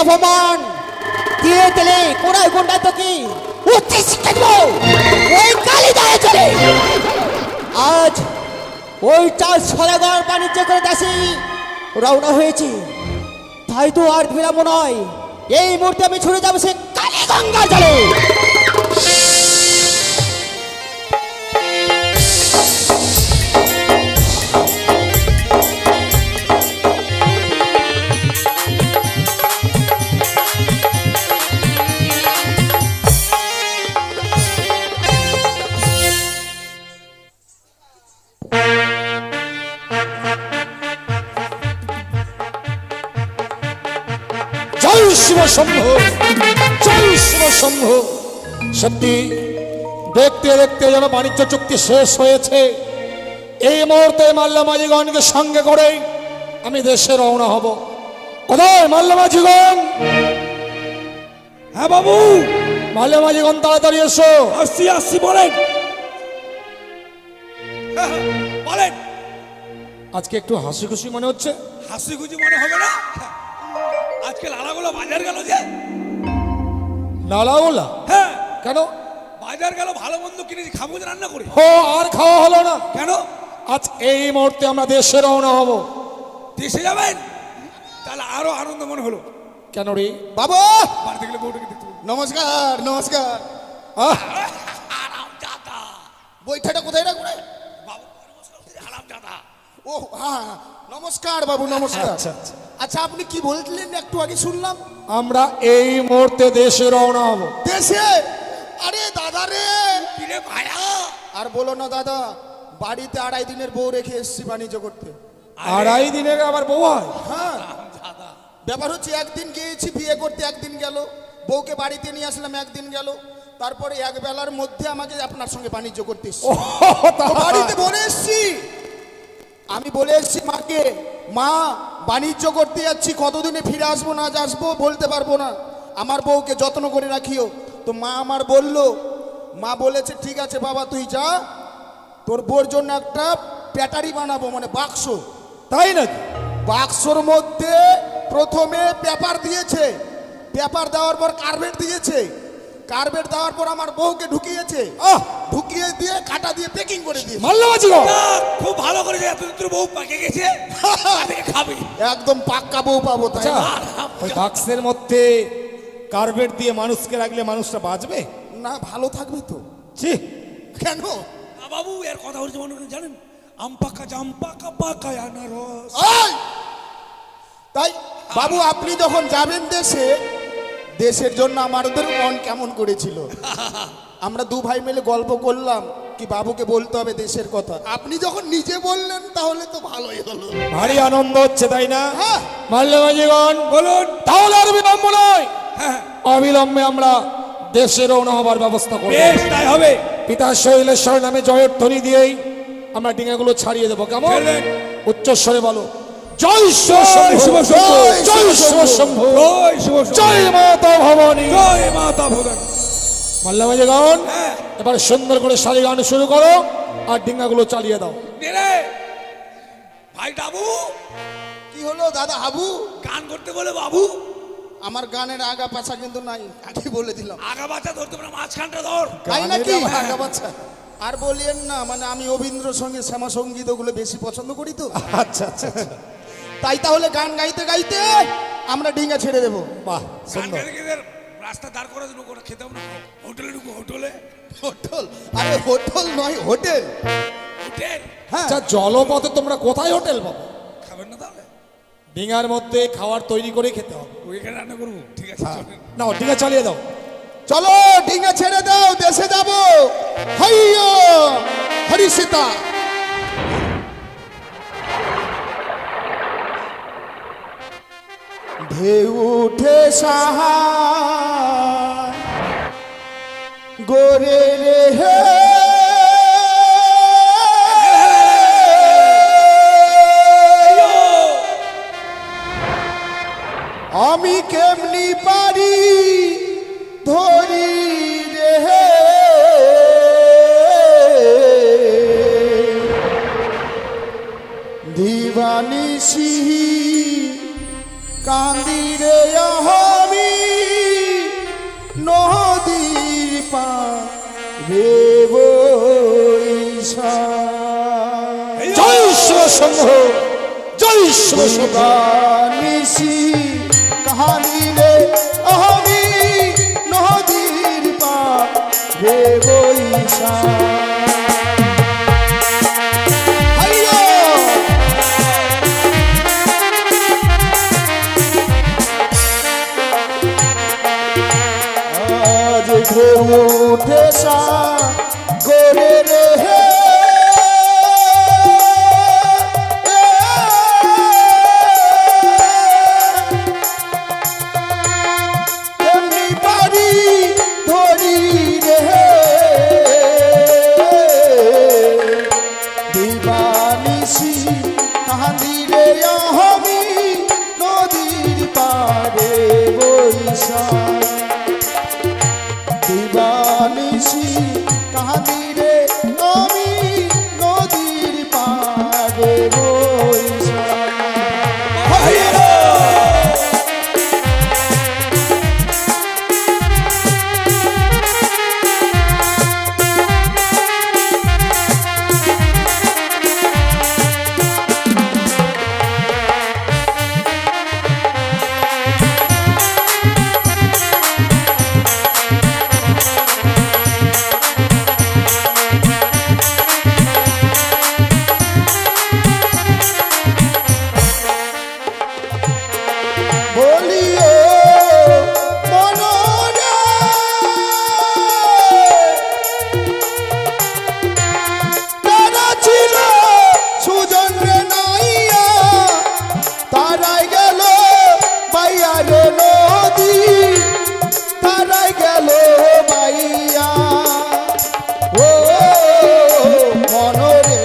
অপমান দিয়ে দিলে কোনায় কোনটায় তো কি উচ্চ শিক্ষা দিব ওই কালী দায়ে চলে। আজ ওই চাল সদাগর বাণিজ্য করে দেশে রওনা হয়েছি, তাই তো আর বিরাম নয়, এই মুহূর্তে আমি ছুটে যাবো সে কালী গঙ্গা জলে। জয় শিব শম্ভু, জয় শিব শম্ভু। সত্যি দেখতে দেখতে যেন বাণিজ্য চুক্তি শেষ হয়েছে। এই মুহূর্তে মাল্যমাঝিগণকে সঙ্গে করে আমি দেশে রওনা হব। কোথায় মাল্যমাঝিগণ? হ্যাঁ বাবু, মাল্যমাঝিগণ তাড়াতাড়ি এসো। আসছি আসছি, বলেন বলেন। আজকে একটু হাসি খুশি মনে হচ্ছে। হাসি খুশি মনে হবে না? আজকে লালাগুলো বাজার গেল যে। নালাওলা? হ্যাঁ, কেন? বাজার গেল, ভালো মন্দ কিনেছি, খাবো যে রান্না করে। ও, আর খাওয়া হলো না কেন? আজ এই মুহূর্তে আমরা দেশে রওনা হব। দেশে যাবেন? তাহলে আরো আনন্দ মনে হলো। কেন রে বাবা? বাড়িতে গেলে বউটাকে দেখতে পাবো। নমস্কার নমস্কার। আরাম দাদা, বইটাটা কোথায় রাখবো রে? বাবু আরাম দাদা। ও হ্যাঁ, নমস্কার বাবু, নমস্কার। আচ্ছা, আচ্ছা। আচ্ছা, আপনি কি বলছিলেন একটু আগে শুনলাম? আমরা এই মুহূর্তে দেশে রওনা হব। দেশে? আরে দাদা রে, কিরে ভাইয়া, আর বলো না দাদা, বাড়িতে 2.5 দিনের বউ রেখে এসেছি বাণিজ্য করতে। 2.5 দিনের আবার বউ হয়? হ্যাঁ, আরাম দাদা। ব্যাপার হচ্ছে একদিন গিয়েছি বিয়ে করতে, একদিন গেল, বউকে বাড়িতে নিয়ে আসলাম, একদিন গেল, তারপরে এক বেলার মধ্যে আমাকে আপনার সঙ্গে বাণিজ্য করতে এসেছি। তো বাড়িতে বলে এসেছি, আমি বলে এসেছি মাকে, মা বাণিজ্য করতে যাচ্ছি, কতদিনে ফিরে আসবো না আসবো বলতে পারবো না, আমার বউকে যত্ন করে রাখিও। তো মা আমার বললো, মা বলেছে ঠিক আছে বাবা তুই যা, তোর বউর জন্য একটা ব্যাটারি বানাবো, মানে বাক্স। তাই নাকি? বাক্সর মধ্যে প্রথমে পেপার দিয়েছে, পেপার দেওয়ার পর কার্বেট দিয়েছে, কার্বেট দেওয়ার পর আমার বউকে ঢুকিয়েছে, ঢুকিয়ে দিয়ে কাটা দিয়ে প্যাকিং করে দিয়েছে। মাল্যমাঝিগণ খুব ভালো করেছে, এতদিন তোর বউ পাকে গেছে, আজকে খাবি। একদম পাক্কা বউ পাবো, তাই আচ্ছা, না? ওই বাক্সের মধ্যে কার্বেট দিয়ে মানুষকে রাখলে মানুষটা বাঁচবে? না, ভালো থাকবে তো। ছি, কেন? বাবু এর কথা হচ্ছে মনে করেন, জানেন আম পাকা জাম পাকা পাকা আনারস। এই! তাই বাবু আপনি যখন যাবেন দেশে, দেশের জন্য আমাদের মন কেমন করেছিল, আমরা দু ভাই মিলে গল্প করলাম কি বাবুকে বলতে হবে দেশের কথা, আপনি যখন নিজে বললেন তাহলে তো ভালোই হলো। ভারী আনন্দ হচ্ছে তাই না? হ্যাঁ। মাল্যমাঝিগণ বলুন। তাহলে আর বিলম্ব নয়, হ্যাঁ, অবিলম্বে আমরা দেশে রওনা হবার ব্যবস্থা করব। বেশ তাই হবে। পিতা শৈলেশ্বর নামে জয়ের ধ্বনি দিয়েই আমরা ডিঙাগুলো ছাড়িয়ে দেবো। কেমন? চলেন। উচ্চস্বরে বলো, জয় শিব জয় শিব শম্ভু, শম্ভু, জয় শিব শম্ভু, জয় শিব শম্ভু, জয় মাতা ভবানী। জয় মাতা ভবানী। মাল্যমাঝিগণ হ্যাঁ, এবার সুন্দর করে শাড়ি গান শুরু করো আর ডিঙাগুলো চালিয়ে দাও। রে ভাই ডাবু, কি হলো দাদা হাবু? গান করতে বলে বাবু। আমার গানের আগা পাছা কিন্তু নাই, আগে বলে দিলাম। আগা বাচ্চা ধরতে পারে, মাঝখানটা ধর। তাই নাকি? গানের আগা পাছা আর বলিয়েন না, মানে আমি রবীন্দ্রসঙ্গীত শ্যামা সঙ্গীত ওগুলো বেশি পছন্দ করি তো। আচ্ছা আচ্ছা আচ্ছা। তাই তাহলে গান গাইতে গাইতে আমরা ডিঙা ছেড়ে দেবো। বাহ, গান সুন্দর। গাইতে গাইতে রাস্তা দাঁড় করে দেবো, কোনো খেতে হবে না, হোটেলে ঢুকবো, হোটেলে। হোটেল? আরে হোটেল নয়, হোটেল। হোটেল হ্যাঁ, আচ্ছা, জলপথে তোমরা কোথায় হোটেল পাবো? খাবেন না তাহলে? ডিঙার মধ্যে খাবার তৈরি করে খেতে হবে। ওইখানে রান্না করবো, ঠিক আছে চলেন। নাও ডিঙা চালিয়ে দাও। চলো ডিঙা ছেড়ে দাও, দেশে যাবো। হাইয়ো হরি সীতা। ঢেউ উঠে সাহায় গোরে রে হে, আমি কেমনি পারি ধরি রে হে, দিবানিশি কান্দি রে আহার দেব ঈশান। জয় শিব শম্ভ, জয় শিব শম্ভ। নিশি কাহানি রে আমি নদীর পার দেব ঈশান। হাইয়া! আজ ঢেউ উঠে সাগরে রে হে, এমনি বাড়ি ধরি রে হে, দিবানিশি কান্দি রে আমি নদীর পারে বৈশাখ। দিবানিশি কাহানি রে আমি নদীর পারে বৈশাখ। বলিও মনরে তারা ছিল সুজন রে নাইয়া, তারাই গেল বাইয়া রে নদী, তারাই গেল বাইয়া ও মনরে।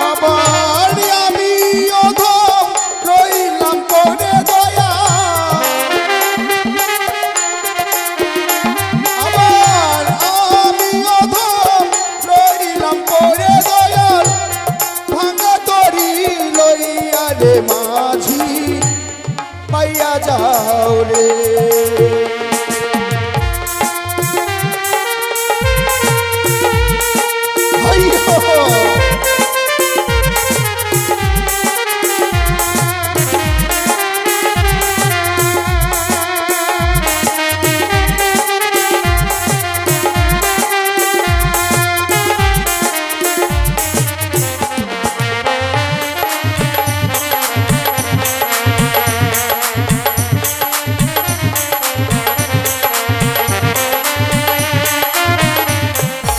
আবার আমি অধম রইলাম করে দয়া, আবার আমি অধম রইলাম করে দয়াল, ভাঙা তরি লইয়া রে মাঝি পাইয়া যাও রে। হাইয়ো!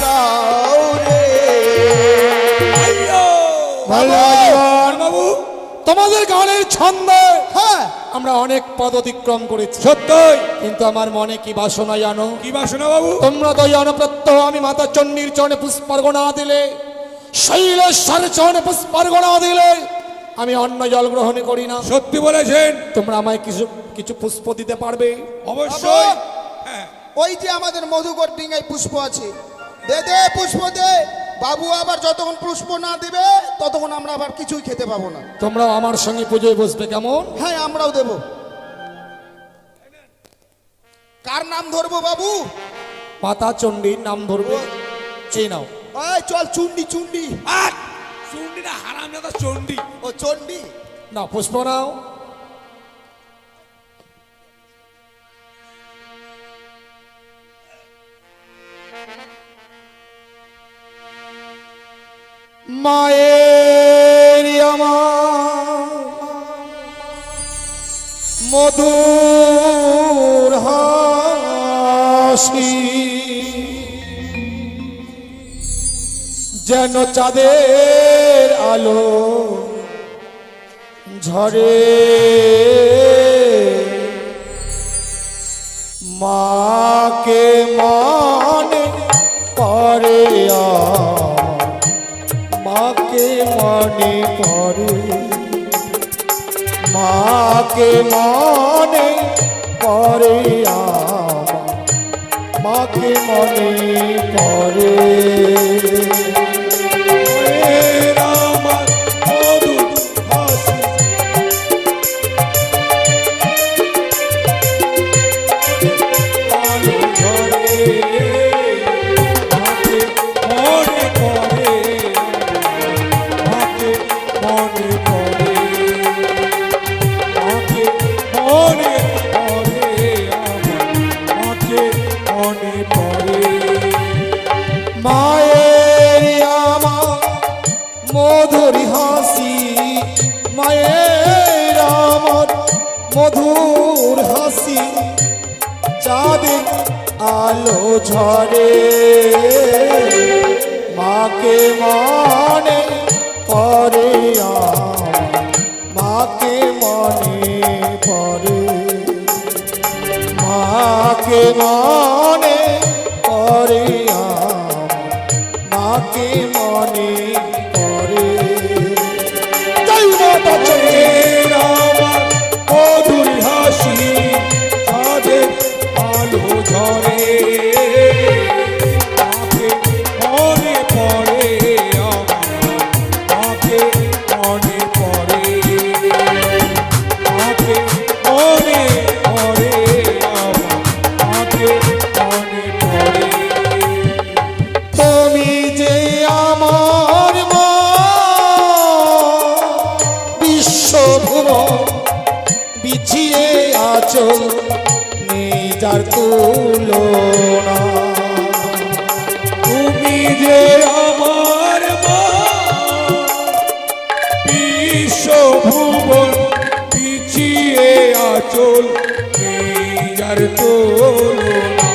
যাও রে। বাবু তোমাদের গানের ছন্দে হ্যাঁ, আমরা অনেক পদ অতিক্রম করেছি, সত্যই কিন্তু আমার মনে কি বাসনা জানো? কি বাসনা বাবু? তোমরা তো জানো প্রত্যহ আমি মাতা চণ্ডীর চরণে পুষ্পার্ঘনা দিলে, শৈলেশ্বর চরণে পুষ্পার্ঘনা দিলে আমি অন্ন জল গ্রহণ করি না। সত্যি বলেছেন। তোমরা আমায় কিছু কিছু পুষ্প দিতে পারবে? অবশ্যই। হ্যাঁ, ওই যে আমাদের মধুকর ডিঙ্গায় পুষ্প আছে, দে দে পুষ্প দে। বাবু আবার যতক্ষণ পুষ্প না দিবে ততক্ষণ আমরা আবার কিছুই খেতে পাবো না। তোমরাও আমার সঙ্গে পুজোয় বসবে কেমন? হ্যাঁ, আমরাও দেব। কার নাম ধরবো বাবু? মাতা চণ্ডীর নাম ধরবে। চেয়ে নাও। এই চল, চুন্ডি চুন্ডি। আর চণ্ডী না, হারামজাদা চণ্ডী। ও চন্ডী। না, পুষ্প নাও। মায়ের আমার মধুর হাসি যেন চাঁদের আলো ঝরে, মাকে মনে পড়ে, মাকে মনে পড়ে, মাকে মাকে মনে পড়ে আমার, মাকে মনে পড়ে। মায়ের আমার মধুর হাসি, আলো ঝরে, মাকে মনে পড়ে, মাকে মনে পড়ে, মাকে মনে পড়ে, মাকে মনে পড়ে। মায়ের আমার মধুর হাসি, মায়ের আমার মধুর হাসি, চাঁদের আলো ঝরে, মাকে মনে পড়ে আমার, মাকে মনে পড়ে, মাকে মনে পড়ে আমার, মাকে মনে পড়ে। জয় মাতা চণ্ডী। মায়ের আমার মধুর হাসি, চাঁদের আলো ঝরে, মাকে মনে পড়ে আমার, মাকে মনে পড়ে, মাকে মনে পড়ে আমার, মাকে মনে পড়ে। তুমি যে আমার মা, বিশ্বভুবন বিছিয়ে আছো, নেই যার তুলনা। তুমি যে আমার মা, বিশ্বভুবন পিছিয়ে আচল, যার তুলনা।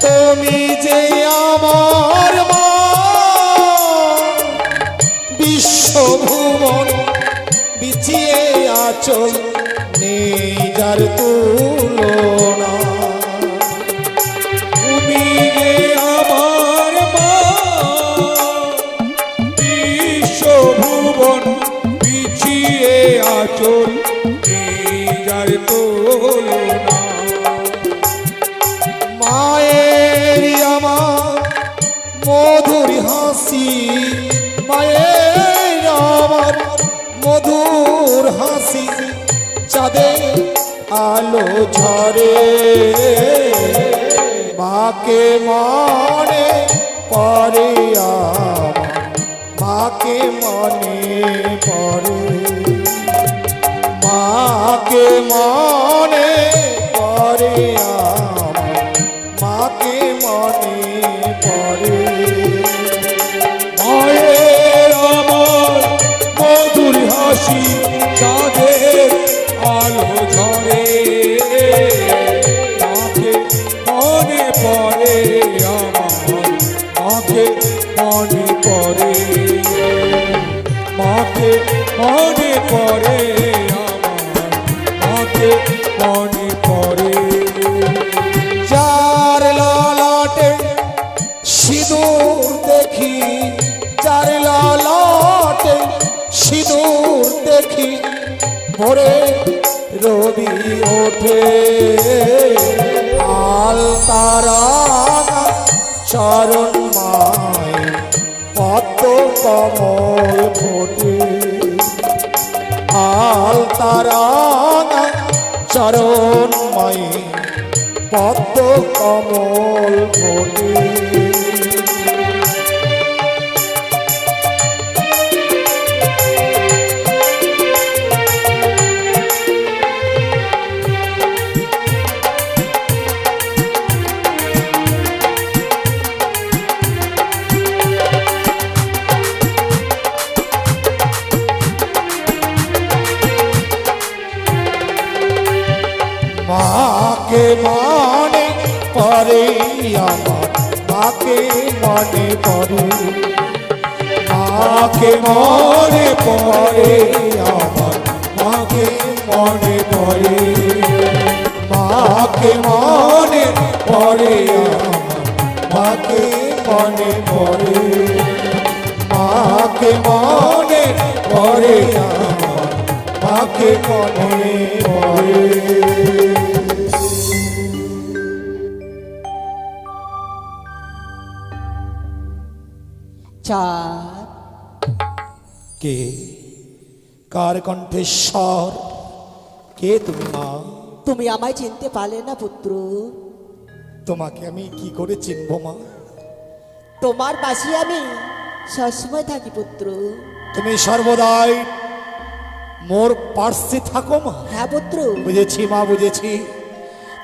তুমি যে আমার মা, বিশ্বভুবন বিছিয়ে আছো, নেই যার তুলনা। তুমি যে আমার মা, বিশ্বভুবন পিছিয়ে আচল, যার তুলনা। মায়ের আমার মধুর হাসি, মায়ের আমার মধুর হাসি, চাঁদের আলো ঝরে, মাকে মনে পড়ে আমার, মাকে মনে পড়ে, মাকে মনে পড়ে আমার, মাকে মনে পড়ে। মায়ের আমার মধুর হাসি, চাঁদের আলো ঝরে, মাকে মনে পড়ে আমার, মাকে মনে পড়ে, মাকে মনে পড়ে আমার, মাকে মনে পড়ে। যার ললাটে সিঁদুর দেখি, যার ললাটে সিঁদুর দেখি, ভোরে রবি ওঠে, আল তারা চরণ মায় পদ্ম কমল ফোটে, আল তারা চরণ মায় পদ্ম কমল ফোটে। মাকে মনে পড়ে আমার, মাকে মনে পড়ে, মাকে মনে পড়ে আমার, মাকে মনে পড়ে, মাকে মনে পড়ে আমার, মাকে মনে পড়ে, মাকে মনে পড়ে আমার, কাকে মনে পড়ে। চাঁদ, কে, কার কণ্ঠেশ্বর, কে তুমি মা? তুমি আমায় চিনতে পারলে না পুত্র? তোমাকে আমি কি করে চিনব মা? তোমার পাশে আমি সবসময় থাকি পুত্র। তুমি সর্বদাই মোর পার্শ্বে থাকো মা। হ্যাঁ পুত্র। বুঝেছি মা, বুঝেছি।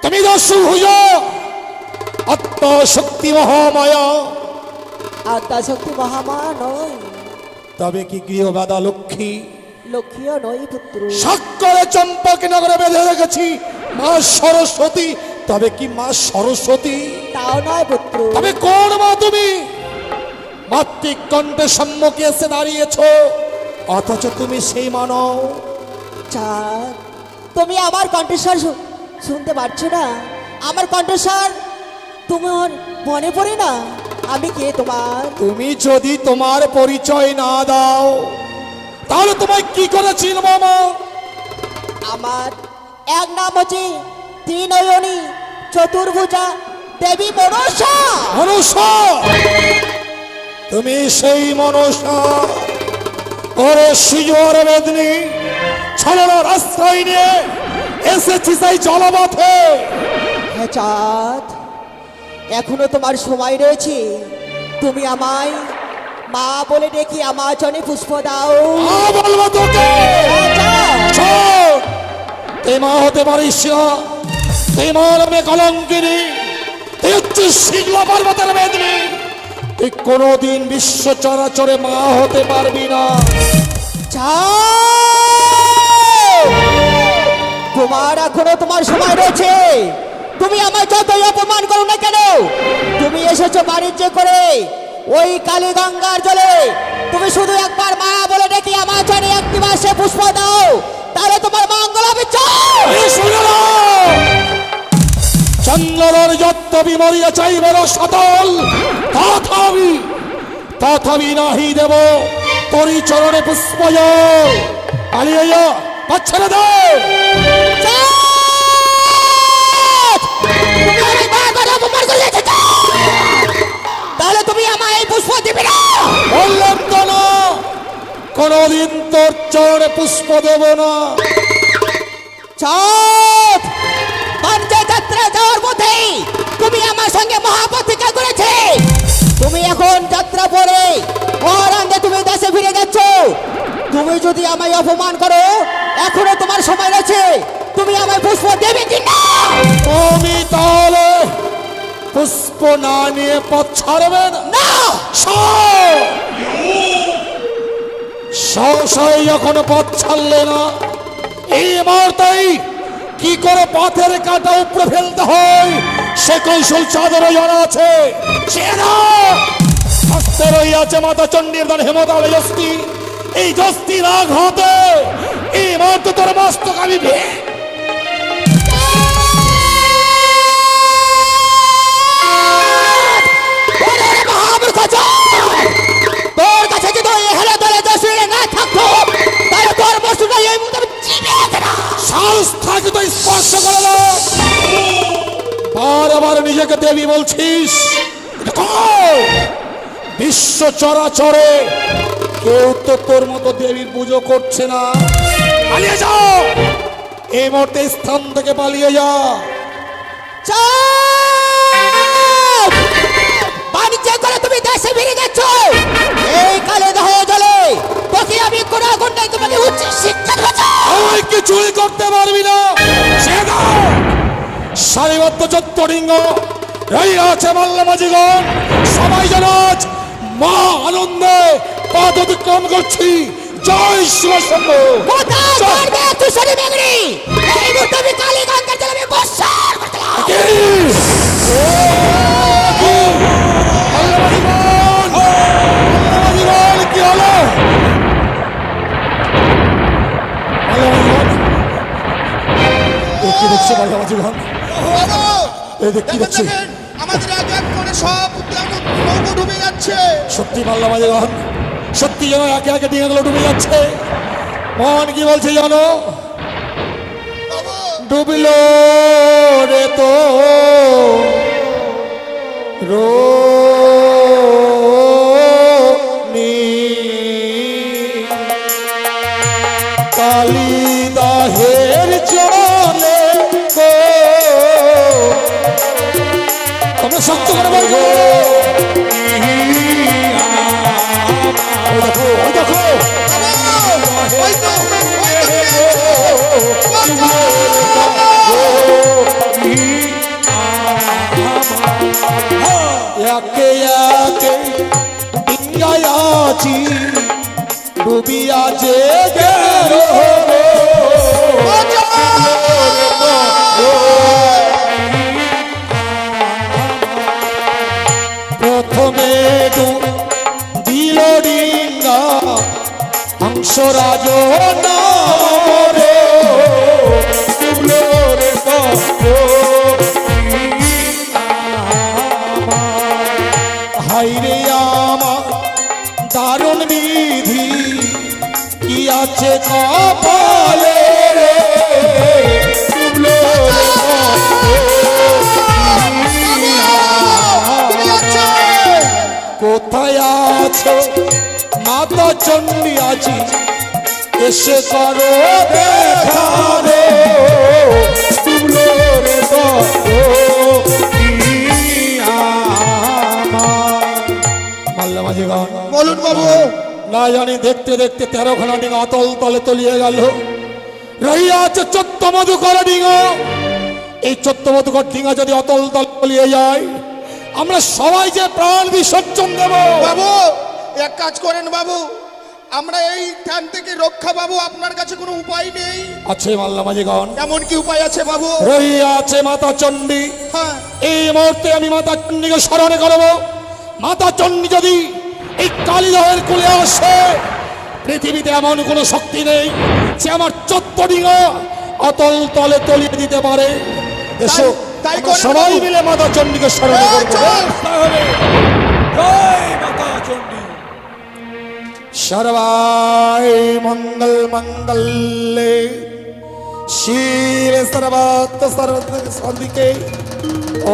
তুমি দস্যুভুজ, আত্মশক্তি মহামায়া। আত্মা শক্তি মহামায়া নয়, তবে কি গৃহবাদা লক্ষ্মী? লক্ষ্মীও নয় পুত্র। সাক্ষরে চম্পাকে নগরে বেঁধে রেখেছি মা সরস্বতী। তবে কি মা সরস্বতী? তাও নয় পুত্র। তবে কোন মা তুমি? মাতৃক কণ্ঠের সম্মুখে এসে দাঁড়িয়েছ, অথচ তুমি সেই মানব। চাঁদ, তুমি আমার কণ্ঠস্বর শুনতে পারছো না? আমার কণ্ঠস্বর তোমার মনে পড়ে না আমি কে তোমার? তুমি যদি তোমার পরিচয় না দাও তাহলে তোমায় কি করে চিনব মা? আমার এক নাম হচ্ছে ত্রিনয়নী চতুর্ভুজা দেবী মনসা। মনসা, তুমি সেই মনসা। ওরে শিজুয়ার বেদনি ছলনার আশ্রয় নিয়ে এসেছি সেই জলপথে। হ্যাঁ চাঁদ, এখনো তোমার সময় রয়েছে। তুমি আমায় মা বলে ডেকে আমার জনে পুষ্প দাও। মা বলবো তোকে। হ্যাঁ, চাঁদ। শোন, তুই মা হতে পারিস না। তুই মা নামে কলঙ্কিনী, তুই হচ্ছিস শিগলা পর্বতের বেদনি। তুই কোনোদিন বিশ্ব চরাচরে মা হতে পারবি না। চাঁদ, তোমার এখনো তোমার সময় রয়েছে। তুমি আমায় যতই অপমান করো না কেন, তুমি এসেছো বাণিজ্য করে ওই কালী গঙ্গার জলে। তুমি শুধু একবার মা বলে ডেকে আমার জনে একটি মাসে পুষ্প দাও, তাহলে তোমার মঙ্গল হবে। চল এই শুনে নাও, চন্দ্রের যত্ত বিমরিয়া চাইবে না সতল, তথাপি নাহি দেব তোরি চরণে পুষ্প জল। পালিয়ে যা, পাচ্ছেনা দাও। চাঁদ! তুমি আমায় বারবার অপমান করে যাচ্ছ, চাঁদ! তাহলে তুমি আমায় এই পুষ্প দিবে না? বললাম তো না, কোনদিন তোর চরণে পুষ্প দেব না। চাঁদ! পাঞ্চে যাত্রা যাওয়ার পথে তুমি আমার সঙ্গে মহাপ্রতিজ্ঞা করেছে। তুমি এখন যাত্রা পরে অরাঙ্গে তুমি দেশে ফিরে যাচ্ছ। তুমি যদি আমায় অপমান করো, এখনো তোমার সময় রয়েছে। তুমি আমায় পুষ্প দেবে কি না? তুমি তাহলে পুষ্প না নিয়ে পথ ছাড়বে না? না! সহসাই যখন পথ ছাড়লে না, এই মুহূর্তেই কি করে পথের কাঁটা উপরে ফেলতে হয় সে কৌশল চাঁদের জানা আছে। সে না হস্তে রইয়াছে মাতা চণ্ডীর দান হেমতাল যস্তি। এই যস্তি রাগ হতে এই মুহূর্তে তোর মস্তক আমি তোর কাছে যদি ওই হেলে দলে দশে না থাকতো, তাহলে তোর বস্তুটা এই মুহূর্তে আমি চিবিয়ে খেতাম। সাহস থাকে তো স্পর্শ করে না। বারবার নিজেকে দেবী বলছিস, বিশ্ব চরাচরে কেউ তো তোর মতো দেবীর পুজো করছে না। পালিয়ে যাও, এই মুহূর্তে স্থান থেকে পালিয়ে যা। চাঁদ! বাণিজ্য করে তুমি দেশে ফিরে যাচ্ছ। এই কালে দহ জলে তোকে আমি কোন ঘন্টায় তোমাকে উচ্চ শিক্ষা দেব। তুই কিছুই করতে পারবি না। সে দাও সারিবদ্ধ চত্বরিঙ্গ রইয়া আছে মাল্লামাজিগণ। সবাই যেন আজ মা আনন্দে পথ অতিক্রম করছি। জয় শিব শম্ভু। কোথায় করবে তুষারি মেঘরি? এই মুহূর্তে আমি কালী গঙ্গার জলে আমি বর্ষণ করলাম। কি হলো? কি দেখছি মাল্লামাজিগণ? এই দেখ কি দেখছি? আমাদের এক এক করে সব নৌকো ডুবে যাচ্ছে। সত্যি মাল্লামাজিগণ, সত্যি যেন একে একে ডিঙাগুলো ডুবে যাচ্ছে। মন কি বলছে জানো? বাবু ডুবল রে তো রো কালিদাহের চলে গো, তোমরা শক্ত করে বলছো। ওই দেখো, ওই দেখো, ওই তো, একে একে ডিঙ্গায়াছি ডুবিয়া যে গেল প্রথমে দিল ডিঙ্গা হংসরাজ নামরে ডুবলো রে হাইরে আমার দারুণ বিধি কি আছে কপালে রে ডুবলো কোথায় আছো মাতা চণ্ডী আছি এসে করো দেখা রে ডুবলো রে মাল্লা মাঝি গান বলুন বাবু। না জানি দেখতে দেখতে 13খানা ডিঙা অতল তলে তলিয়ে গেল। রহিয়া আছে 14 মধুকর ডিঙা। এই 14 মধুকর ডিঙা যদি অতল তলে তলিয়ে যায়, আমরা সবাই যে প্রাণ বিসর্জন দেব। বাবু এক কাজ করেন বাবু, আমরা এই ঠান থেকে রক্ষা পাবো, আপনার কাছে কোনো উপায় নেই? আছে মাল্লা মাঝিগণ, এমন কি উপায় আছে বাবু? রহিয়া আছে মাতা চণ্ডী। হ্যাঁ এই মুহূর্তে আমি মাতা চণ্ডীকে স্মরণ করব। মাতা চণ্ডী যদি এই কালিদাহের কুলে আসে, পৃথিবীতে এমন কোনো শক্তি নেই যে আমার 14 ডিঙা অতল তলে তলিয়ে দিতে পারে। এসো তাই আমরা করেন সবাই বাবু। মিলে মাতা চণ্ডীকে স্মরণ এই করব। চল। তাহলে জয় মাতা চণ্ডী। सर्वाय मंगल मंगल्ये शिवे सर्वार्थ साधिके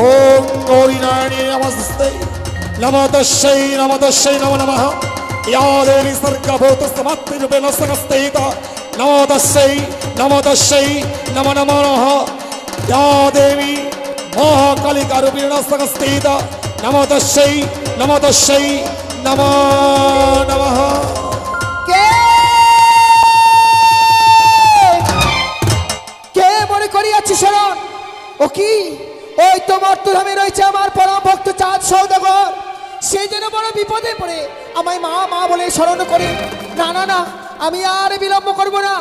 ओम गौरी नारायणी नमस्ते नमो तस्यै नमो नमः या देवी सर्गभूतस्तमात्रिरूपेण संस्थिता नमो तस्यै नमो नमः या देवी महाकालिकारूपेण संस्थिता नमो तस्यै नमो नमः। কে মনে করিয়াছি শরণ? ও কি? ওই তো মর্তধামে রয়েছে আমার পরম ভক্ত চাঁদ সৌদাগর। সেই যেন বড় বিপদে পড়ে আমায় মা মা বলে স্মরণ করে। না না না, আমি আর বিলম্ব করব না।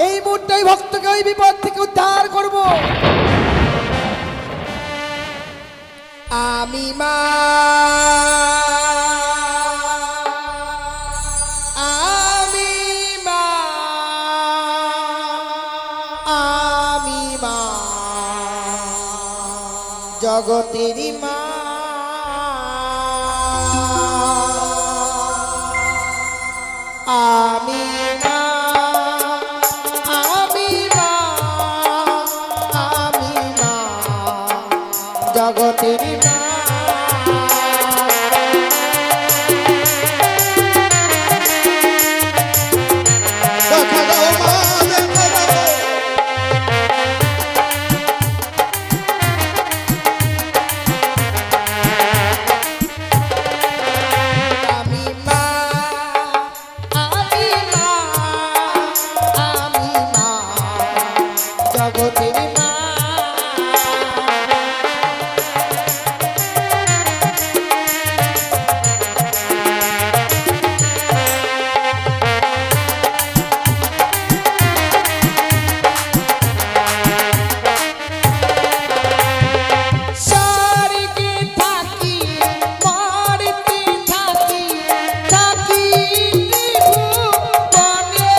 এই মুহূর্তে ওই ভক্তকে ওই বিপদ থেকে উদ্ধার করব। আমি মা, আমি মা, আমি মা, জগতেরই মা। আমি মা, আমি মা, আমি মা, জগতেরই মা। দেখা দাও মা, দেখা দাও। আমি মা, আমি মা, আমি মা, জগতের মা। স্বর্গে থাকি, মর্তে থাকি, থাকি ত্রিভুবনে।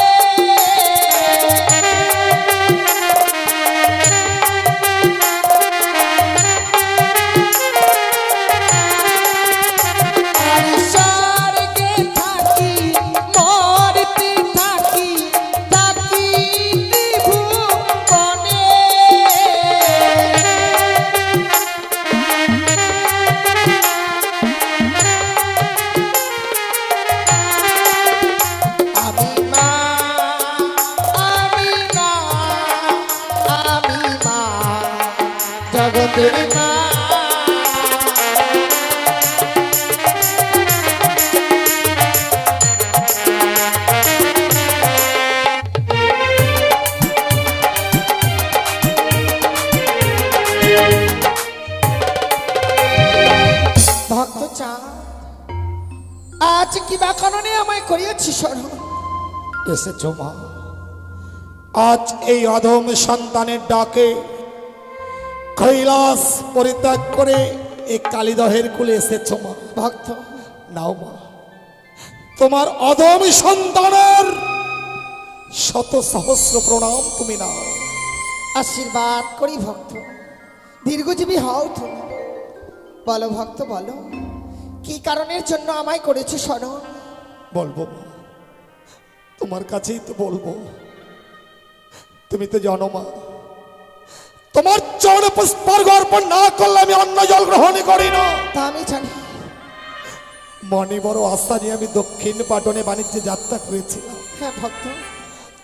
তোরে মা ভক্ত চাঁদ আজ কি বা কারণে আমায় করিয়েছি স্মরণ? এসেছো মা, আজ এই অধম সন্তানের ডাকে কৈলাস পরিত্যাগ করে এই কালীদহের কুলে এসেছো মা। ভক্ত নাও মা, তোমার অধম সন্তানের শত সহস্র প্রণাম তুমি নাও। আশীর্বাদ করি ভক্ত, দীর্ঘজীবী হও তুমি। বলো ভক্ত বলো, কি কারণের জন্য আমায় করেছো স্মরণ? বলবো মা, তোমার কাছেই তো বলবো। তুমি তো জানো মা, তোমার চরণে পুষ্পার্ঘ অর্পণ না করলে আমি অন্ন জল গ্রহণ করি না। তা আমি জানি। মনে বড় আশা নিয়ে আমি দক্ষিণ পাটনে বাণিজ্যে যাত্রা করেছিলাম। হ্যাঁ ভক্ত,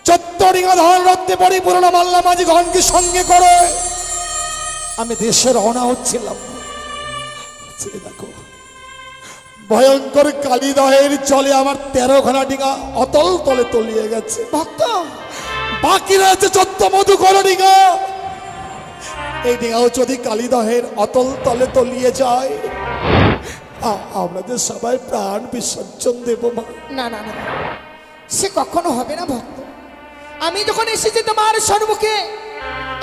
চত্বরিঙা ধান রত্নে পরিপূর্ণ মাল্লা মাঝি গণকে সঙ্গে করে আমি দেশে রওনা হচ্ছিলাম। ছেড়ে দেখো, ভয়ঙ্কর কালীদহের চলে আমার 13খানা ডিঙা অতল তলে তলিয়ে গেছে। ভক্ত বাকি রয়েছে 14 মধুকর ডিঙা। এই ডিঙাও যদি কালীদহের অতল তলে তলিয়ে যায়, আমরা যে সবাই প্রাণ বিসর্জন দেব মা। না না না, সে কখনো হবে না ভক্ত। আমি যখন এসেছি তোমার সম্মুখে,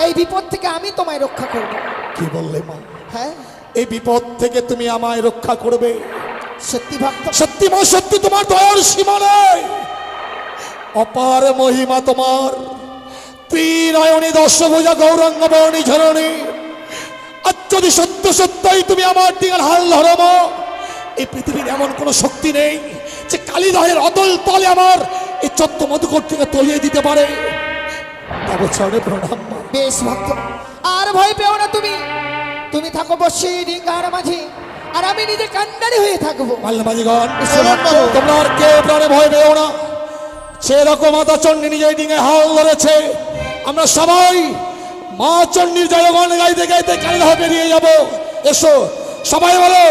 এই বিপদ থেকে আমি তোমায় রক্ষা করব। কি বললে মা? হ্যাঁ এই বিপদ থেকে তুমি আমায় রক্ষা করবে? সত্যি ভক্ত, সত্যি মা, সত্যি তোমার দয়ার সীমা নেই। অপার মহিমা তোমার, ত্রিনয়নী দশভুজা গৌরাঙ্গ বর্ণী ঝরণী। আর যদি সত্য সত্যই তুমি আমার ডিঙার হাল ধরো মা, এই পৃথিবীর এমন কোনো শক্তি নেই যে কালীদহের অতল তলে আমার এই 14 মধুকর থেকে তলিয়ে দিতে পারে। তব চরণে প্রণাম মা। বেশ ভক্ত, আর ভয় পেও না তুমি। তুমি থাকো বসে ডিঙ্গার মাঝে, আর আমি নিজে কান্ডারি হয়ে থাকবো। মাল্যমাজিগণ, তোমরা আর কেউ প্রাণে ভয় পেও না। সেরকম মাতা চণ্ডী নিজেই ডিঙে হাল ধরেছে। আমরা সবাই মা চণ্ডীর জয়গান গাইতে গাইতে কালীদহ পেরিয়ে যাব। এসো সবাই বলো,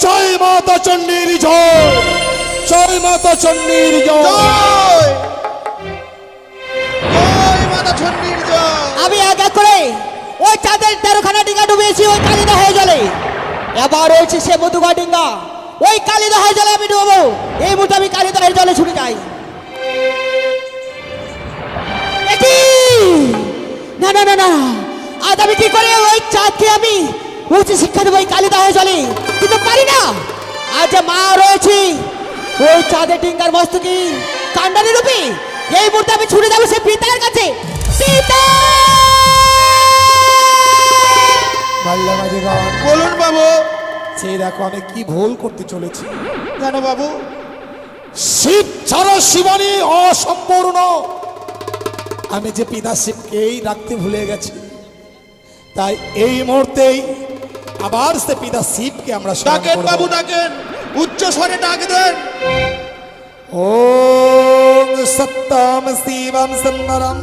জয় মাতা চণ্ডীর জয়, জয় মাতা চণ্ডীর জয়। আমি এক এক করে ওই চাঁদের 13খানা ডিঙ্গা ডুবিয়েছি ওই কালীদহের জলে। এবার রয়েছে সে মধুকর ডিঙ্গা, ওই কালীদহের জলে আমি ডুববো। এই মুহূর্তে আমি কালীদহের জলে ছুটে যাই। একি! না না না না, আজ আমি কি করে ওই চাঁদকে আমি উচ্চ শিক্ষা দেবো এই কালীদহের জলে? কিন্তু পারি না। আজ যে মা রয়েছে, ওই চাঁদের ডিঙ্গার বস্তু কি কান্ডারি রূপী। এই মুহূর্তে আমি ছুটে যাবো সে পিতার কাছে। পিতা! মাল্যমাজিগণ, বলুন বাবু। সেই দেখো আমি কি ভুল করতে চলেছি। কেন বাবু? শিব ছাড়া শিবানী অসম্পূর্ণ। আমি যে পিতা শিবকেই রাখতে ভুলে গেছি, তাই এই মুহূর্তেই আবার সে পিতা শিবকে আমরা স্মরণ ডাকেন করব। বাবু ডাকেন, উচ্চ স্বরে ডাক দেন। ওম সত্তাম শিবম সুন্দরম,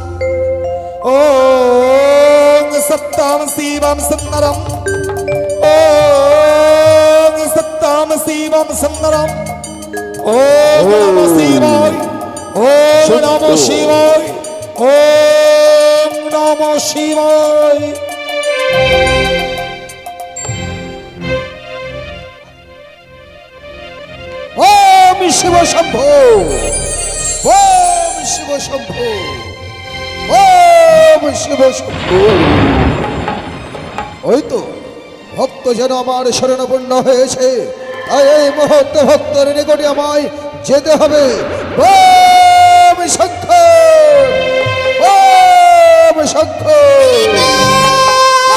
ওম সত্তাম শিবম সুন্দরম, ওম সত্তাম শিবম সুন্দরম, ওম নমঃ শিবায়, ওম নমঃ শিবায়, ওম নমঃ শিবায়। ওম শিব শম্ভো, ওম শিব শম্ভো, ওম শিব শম্ভো। ওই তো ভক্ত যেন আমার শরণাপন্ন হয়েছে, তাই এই মুহূর্তে ভক্তের নিকটে আমায় যেতে হবে। ওম শঙ্খ, ওম শঙ্খ,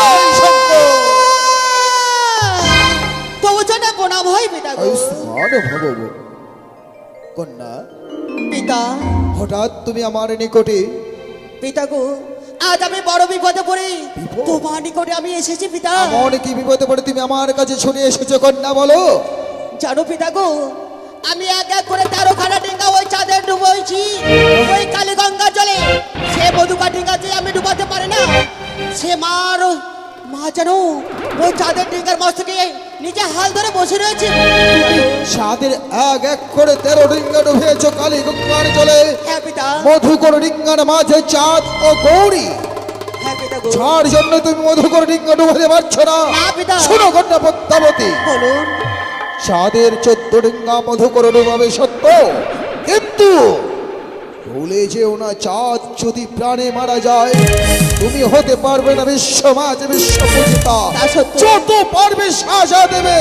ওম শঙ্খ। তবু জন্য প্রণাম হয় পিতা গো। আয়ুষ্মান ভব। কন্যা, পিতা, হঠাৎ তুমি আমার নিকটে? পিতা গো, আজ আমি বড় বিপদে পড়ি। বিপদ? তোমার নিকটে আমি এসেছি পিতা। এমন কি বিপদে পড়ে তুমি আমার কাছে ছুটে এসেছো কন্যা, বলো? জানো পিতা গো, আমি এক এক করে 13খানা ডিঙ্গা ওই চাঁদের ডুবইছি ওই কালী গঙ্গার জলে। সে মধুকর ডিঙ্গাতে আমি ডুবাতে পারি না। সে মা জানো ওই চাঁদের ডিঙ্গার মস্তকে নিজে হাল ধরে বসে রয়েছে। সাদের এক এক করে 13 ডিঙ্গা ডুবেছ কালী গঙ্গার জলে। হ্যাঁ পিতা, মধুকর ডিঙ্গার মাঝে চাঁদ ও গৌরী। হ্যাঁ পিতা গো। যার জন্য তুমি মধুকর ডিঙ্গা ডুবাতে পারছো না। না পিতা। শোনো কন্যা পদ্মাবতী, বলুন। চাঁদের 14 ডিঙ্গা মধুকর ডুবাবে সত্য, কিন্তু ভুলে যেও না চাঁদ যদি প্রাণে মারা যায় তুমি হতে পারবে না বিশ্বমাজ বিশ্বপূজিতা। তা সত্য। যত পারবে সাজা দেবে,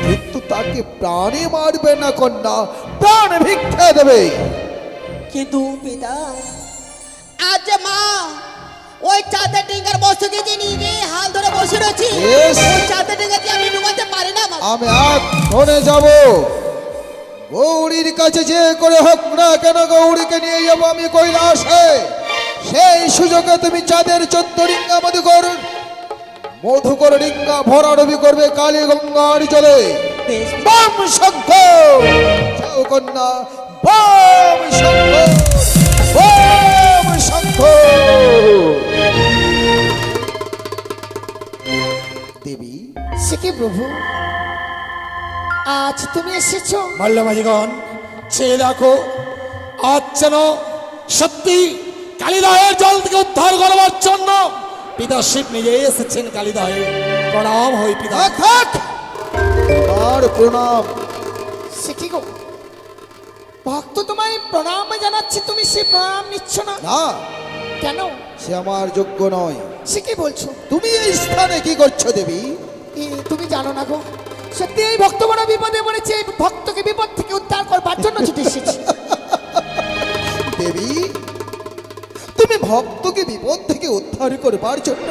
কিন্তু তাকে প্রাণে মারবে না কন্যা, প্রাণ ভিক্ষা দেবে। কিন্তু পিতা, আজ যে মা ওই চাঁদের ডিঙ্গার মস্তকে যে নিজে হাল ধরে বসে রয়েছে, Yes. ওই চাঁদের ডিঙ্গাকে আমি ডুবাতে পারি না মা। আমি এক্ষণে যাব গৌরীর কাছে, যে করে হোক না কেন গৌরীকে নিয়ে যাব আমি কৈলাসে। সেই সুযোগে তুমি চাঁদের 14 ডিঙ্গা মধুকর ডিঙ্গা ভরাডুবি করবে কালী গঙ্গার জলে। বেশ। বাম শঙ্খ যাও কন্যা, বাম শঙ্খ, বাম শঙ্খ। দেবী, সে কি প্রভু, আজ তুমি এসেছো? মাল্যমাজিগণ, চেয়ে দেখো, আজ যেন সত্যি কালিদাহের জল থেকে উদ্ধার করবার জন্য পিতা শিব নিজে এসেছেন কালিদাহে। প্রণাম হই পিতা। থাক থাক, আর প্রণাম। সে কি গো, ভক্ত তোমায় প্রণাম জানাচ্ছে, তুমি সে প্রণাম নিচ্ছ না না, কেন? সে আমার যোগ্য নয়। সে কি বলছো? তুমি এই স্থানে কি করছো দেবী? তুমি জানো না গো, সত্যি এই ভক্ত বড় বিপদে পড়েছে, এই ভক্তকে বিপদ থেকে উদ্ধার করবার জন্য ছুটে এসেছি। দেবী, তুমি ভক্তকে বিপদ থেকে উদ্ধার করবার জন্য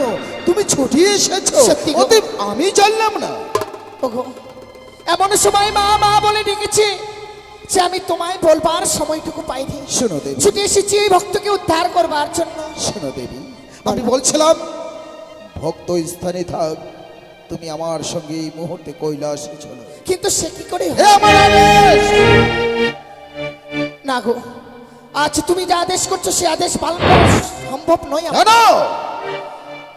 তুমি ছুটে এসেছো, সত্যি গো। অতএব আমি জানলাম না। ওগো, এমন সময় মা মা বলে ডেকেছে যে আমি তোমায় বলবার সময়টুকু পাইনি। শোনো দেবী, ছুটে এসেছি এই ভক্তকে উদ্ধার করবার জন্য। শোনো দেবী, আমি বলছিলাম ভক্ত স্থানে থাক, তুমি আমার সঙ্গে এই মুহূর্তে কৈলাসে চলো। কিন্তু সে কি করে হে হয়? আমার আদেশ! না গো, আজ তুমি যে আদেশ করছো সে আদেশ পালন করা সম্ভব নয় আমার। কেন?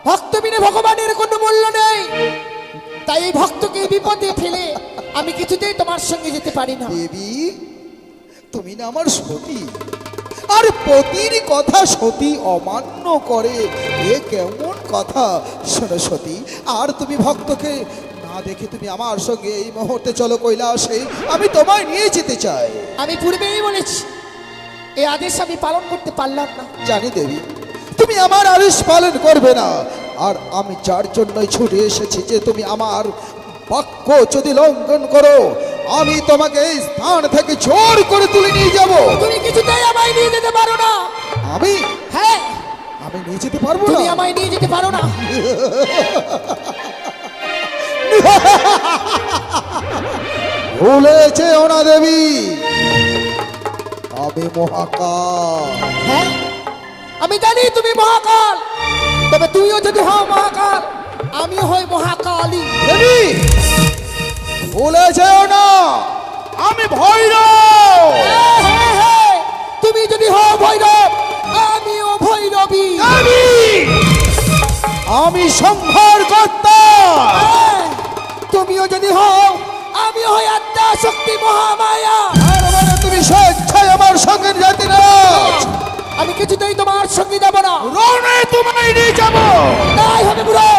ভক্ত বিনে ভগবানের কোনো মূল্য নেই, তাই এই ভক্তকে এই বিপদে ফেলে আমি কিছুতেই তোমার সঙ্গে যেতে পারি না। দেবী, তুমি না আমার সতী, আর পতির কথা সতী অমান্য করে, এ কেমন কথা? শোনো সতী, আর তুমি ভক্তকে না দেখে তুমি আমার সঙ্গে এই মুহূর্তে চলো কৈলাসে, আমি তোমায় নিয়ে যেতে চাই। আমি পূর্বেই বলেছি এই আদেশ আমি পালন করতে পারলাম না। জানি দেবী, তুমি আমার আদেশ পালন করবে না, আর আমি যার জন্যই ছুটে এসেছি যে তুমি আমার বাক্য যদি লঙ্ঘন করো আমি তোমাকে এই স্থান থেকে জোর করে তুলে নিয়ে যাব। তুমি কিছুতেই আমায় নিয়ে যেতে পারো না। আমি হ্যাঁ, আমি নিয়ে যেতে পারবো তুমি না। আমায় নিয়ে যেতে পারো না। ভুলেছে ওনা দেবী, আমি মহাকাল। হ্যাঁ, আমি জানি তুমি মহাকাল, তবে তুইও যদি হও মহাকাল আমিও হই মহাকালী। দেবী, ভুলেছে না, আমি ভৈরব। হ্যাঁ, হ্যাঁ, হ্যাঁ, তুমি যদি হও ভৈরব আমিও ভৈরবী। আমি সংহার কর্তা। হ্যাঁ, তুমিও যদি হও আমিও হই আত্মা শক্তি মহামায়া। আর মানে তুমি স্বেচ্ছায় আমার সঙ্গে যেতে না। আমি কিছুতেই তোমার সঙ্গে যাব না। রণে তোমায় নিয়ে যাব। তাই হবে বুড়ো,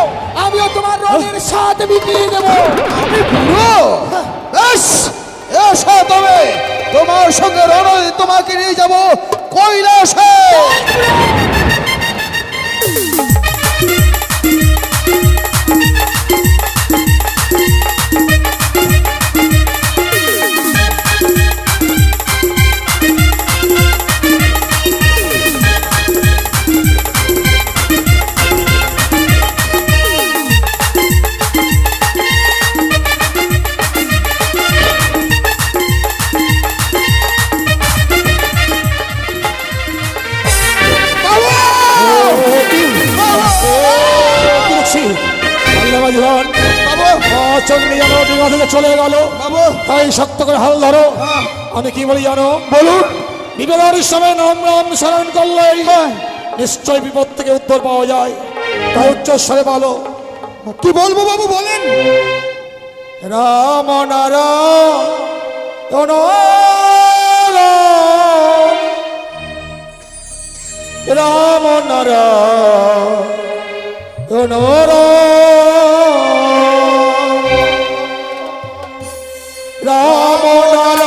আমিও তোমার রঙের সাথে মিটিয়ে দেব। আমি বুড়ো? বেশ, এসো তবে তোমার সঙ্গে রণে তোমাকে নিয়ে যাব কৈলাসে। মাল্যমাজিগণ, চন্ডী যেন ডিঙা থেকে চলে গেল, বাবু, তাই শক্ত করে হাল ধরো। আমি কি বলি জানো? বলুন। বিপদের সময় নাম রাম স্মরণ করলে নিশ্চয় বিপদ থেকে উত্তর পাওয়া যায়। তাই উচ্চস্বরে বলো, কি বলবো বাবু বলেন? রাম নারায়ণ রাম নারায়ণ রাম নারায়ণ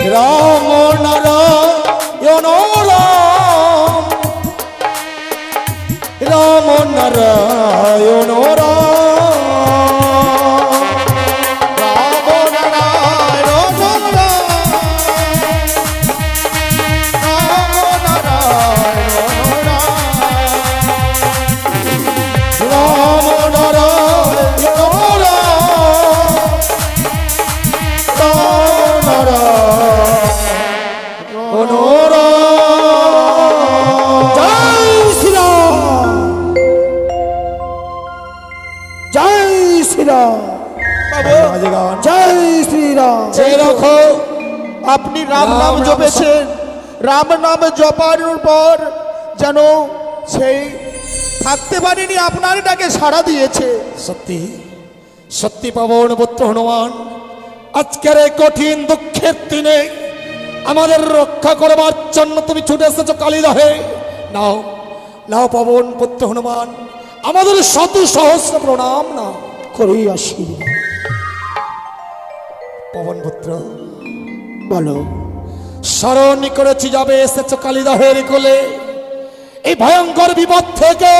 রাম নারায়ণ রাম নারায়ণ রাম রাম নারায়ণ জয় শ্রীরাম। আপনি রাম নাম রাম নাম জপেছেন, রাম নাম জপানোর পর যেন সেই থাকতে পারেনি, আপনার ডাকে সাড়া দিয়েছে। সত্যি সত্যি পাবন পুত্র হনুমান, আজকের এই কঠিন দুঃখের দিনে আমাদের রক্ষা করবার জন্য তুমি ছুটে এসেছো কালিদাহে। নাও নাও পাবন পুত্র হনুমান, আমাদের শত সহস্র প্রণাম না করি আসি। পবন পুত্র বলো। স্মরণ করেছি যাবে এসেছো কালিদাহের কোলে, এই ভয়ঙ্কর বিপদ থেকে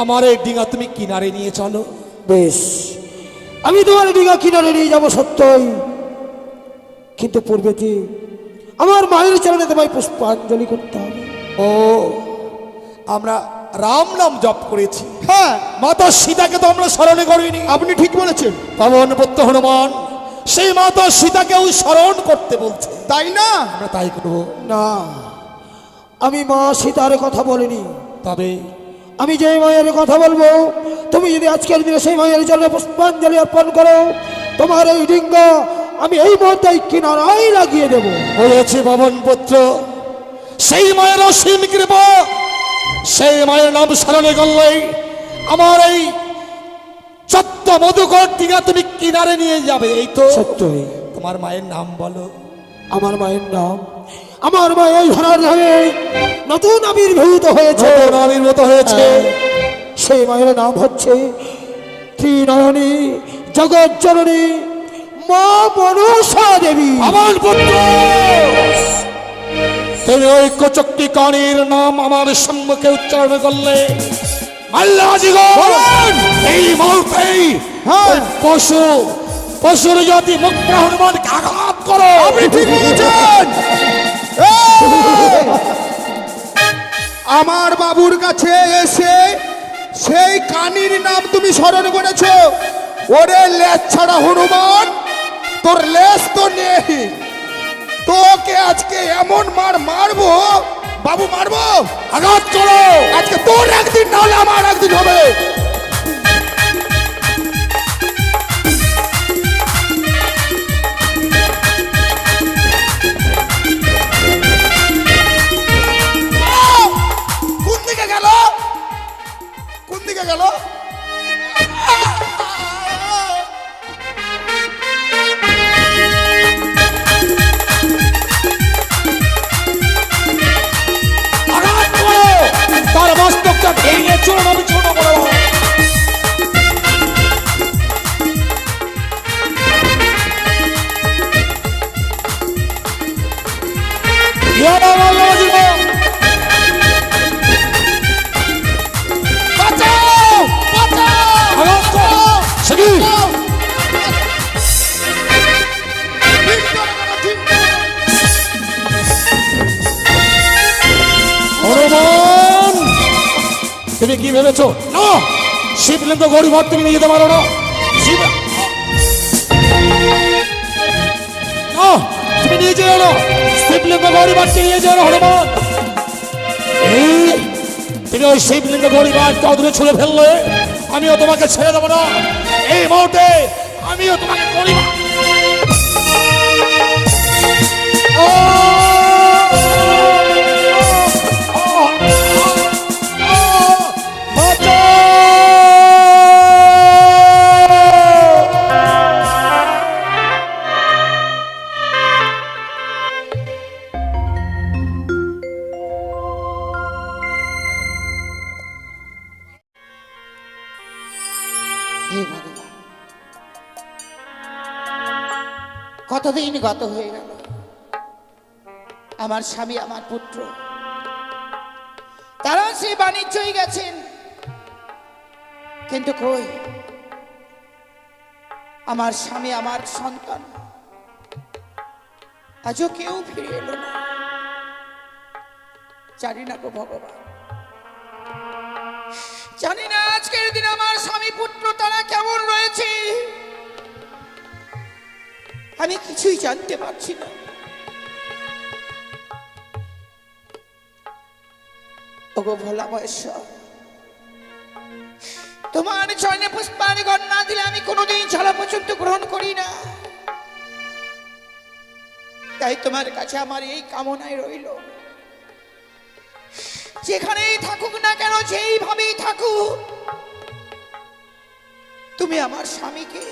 আমার এই ডিঙা তুমি কিনারে নিয়ে চলো। বেশ, আমি তোমার ডিঙা কিনারে নিয়ে যাবো সত্যই, কিন্তু পূর্বেতে আমার মায়ের চরণে তোমায় পুষ্পাঞ্জলি করতে হবে। ও, আমরা রাম নাম জপ করেছি, হ্যাঁ, মাতা সীতাকে তো আমরা স্মরণে করিনি। আপনি ঠিক বলেছেন। পবন পুত্র হনুমান সেই মাতা সীতাকেও স্মরণ করতে বলছে, তাই না? আমরা তাই করবো। না, আমি মা সীতার কথা বলিনি, তবে আমি যে মায়ের কথা বলবো, তুমি যদি আজকের দিনে সেই মায়ের চরণে পুষ্পাঞ্জলি অর্পণ করো, তোমার এই ডিঙ্গা আমি এই মুহূর্তে কিনারায় লাগিয়ে দেবো। বলেছি পবন পুত্র, সেই মায়ের অসীম কৃপা, সেই মায়ের নাম স্মরণে করলেই আমার এই চত্ব মধুকর টিকা তুমি কিনারে নিয়ে যাবে। এই তো সত্যই। তোমার মায়ের নাম বলো। আমার মায়ের নাম, আমার মা এই ধরার ধামে নতুন আবির্ভূত হয়েছে, নতুন আবির্ভূত হয়েছে। সেই মায়ের নাম হচ্ছে ত্রিনয়নী জগৎ জননী মা মনসা দেবী। আমার পুত্র, তুমি ঐক্য চক্রী কাণীর নাম আমার সম্মুখে উচ্চারণ করলে এই মুহূর্তেই পশু পশুর যদি মুখ হনুমানকে আঘাত করো। আপনি ঠিক বলেছেন। আমার বাবুর কাছে এসে সেই কানির নাম তুমি স্মরণ করেছো। ওরে লেজ ছাড়া হনুমান, তোর লেজ তো নেই, তোকে আজকে এমন মারবো বাবু, মারবো, আঘাত করো। আজকে তোর একদিন না হলে আমার একদিন হবে। কোন দিকে গেল, কোন দিকে গেল? আঘাত করো, তার মস্তকটা ভেঙে চূর্ণ বিচূর্ণ করো। তুমি কি ভেবেছো? না, শিবলিঙ্গ গৌরীঘাট তুমি নিয়ে যেতে পারো না। শিব না, তুমি নিয়ে যেও না, শিবলিঙ্গ গৌরীঘাটকে নিয়ে যেও না হনুমান। তুমি ওই শিবলিঙ্গ গৌরীঘাটকে অদূরে ছুঁড়ে ফেললে আমিও তোমাকে ছেড়ে দেবো না। এই মুহূর্তে আমিও তোমাকে গৌরীঘাট হে ভগবান, কতদিন গত হয়ে গেল, আমার স্বামী আমার পুত্র তারা সেই বাণিজ্যই গেছেন, কিন্তু কই আমার স্বামী আমার সন্তান আজও কেউ ফিরে এলো না। জানি না গো ভগবান, জানি না আজকের দিন আমার স্বামী পুত্র তারা কেমন রয়েছে, আমি কিছুই জানতে পারছি না। ওগো ভোলা মহেশ্বর, তোমার চরণে পুষ্পার্ঘ্য না দিলে আমি কোনোদিন ছাড়া পর্যন্ত গ্রহণ করি না। তাই তোমার কাছে আমার এই কামনায় রইল, যেখানেই থাকুক না কেন, যেইভাবেই থাকুক, তুমি আমার স্বামীকে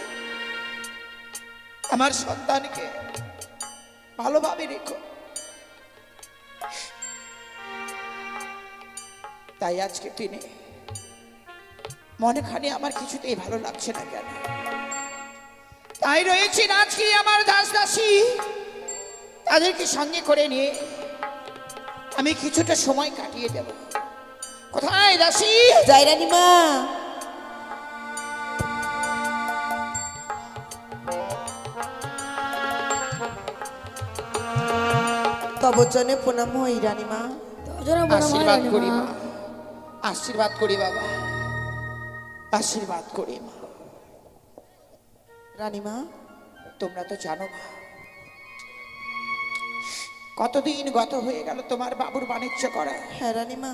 আমার সন্তানকে ভালোভাবে রেখো। তাই আজকে দিনে মনেখানে আমার কিছুতেই ভালো লাগছে না কেন, তাই রয়েছে আজকে আমার দাস দাসী, তাদেরকে সঙ্গে করে নিয়ে আমি কিছুটা সময় কাটিয়ে দেব। কোথায় দাসী? যাই রানীমা। তব জনে প্রণাম হই রানীমা। আশীর্বাদ করি মা, আশীর্বাদ করি বাবা, আশীর্বাদ করি মা। রানীমা, তোমরা তো জানো মা, কতদিন গত হয়ে গেল তোমার বাবুর বাণিজ্য করা, হ্যাঁ রানীমা।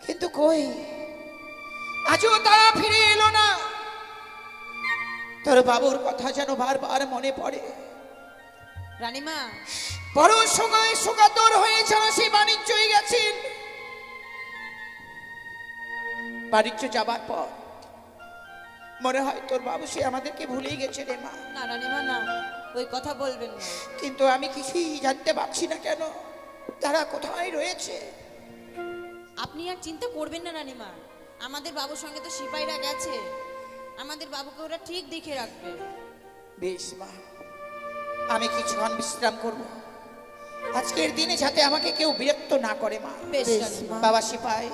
কিন্তু কই আজও তারা ফিরে এলো না। তোর বাবুর কথা যেন বারবার মনে পড়ে। রানীমা, বড় সময় সুগাতর হয়ে যেন সেই বাণিজ্যই গেছেন। বাণিজ্য যাবার পর মনে হয় তোর বাবু সে আমাদেরকে ভুলেই গেছে রে মা। না রানীমা না, ওই কথা বলবেন না। কিন্তু আমি কিছুই জানতে পারছি না কেন তারা কোথায় রয়েছে। আপনি আর চিন্তা করবেন না রানীমা, আমাদের বাবুর সঙ্গে তো সিপাহীরা গেছে, আমাদের বাবুকে ওরা ঠিক দেখে রাখবে। বেশ মা, আমি কিছুক্ষণ বিশ্রাম করব, আজকের দিনে যাতে আমাকে কেউ বিরক্ত না করে মা। বেশ রানীমা। বাবা সিপাহী,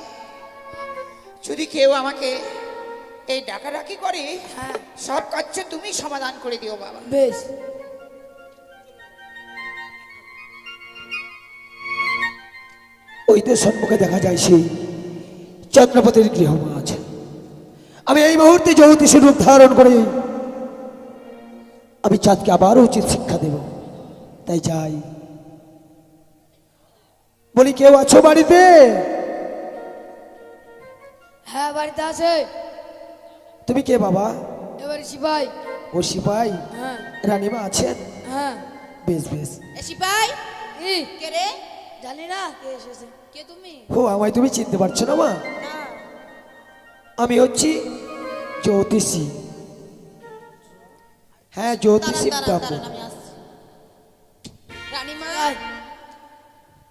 যদি কেউ আমাকে এই ডাকাডাকি করে, সব কাজ তুমি সমাধান করে দিও বাবা। বেশ। ওই তো সম্মুখে দেখা যায় সেই চন্দ্রপতির গৃহমাঝ। আমি এই মুহূর্তে জ্যোতিষী রূপ ধারণ করে আমি চাঁদকে আবারও উচিত শিক্ষা দেব। তাই যাই। বলি, কেউ আছো বাড়িতে? হ্যাঁ বাড়িতে আছে। তুমি কে বাবা? এবার সিপাই। ও সিপাই? হ্যাঁ রানীমা আছেন? হ্যাঁ। বেশ বেশ। এ সিপাই, ই কে রে? জানি না কে এসেছে। কে তুমি? ও, আমায় তুমি চিনতে পারছো না মা? না। আমি হচ্ছি জ্যোতিষী। হ্যাঁ, জ্যোতিষী দাঁড়ান ব্রাহ্মণ। দাঁড়ান, আমি আসছি। রানীমা,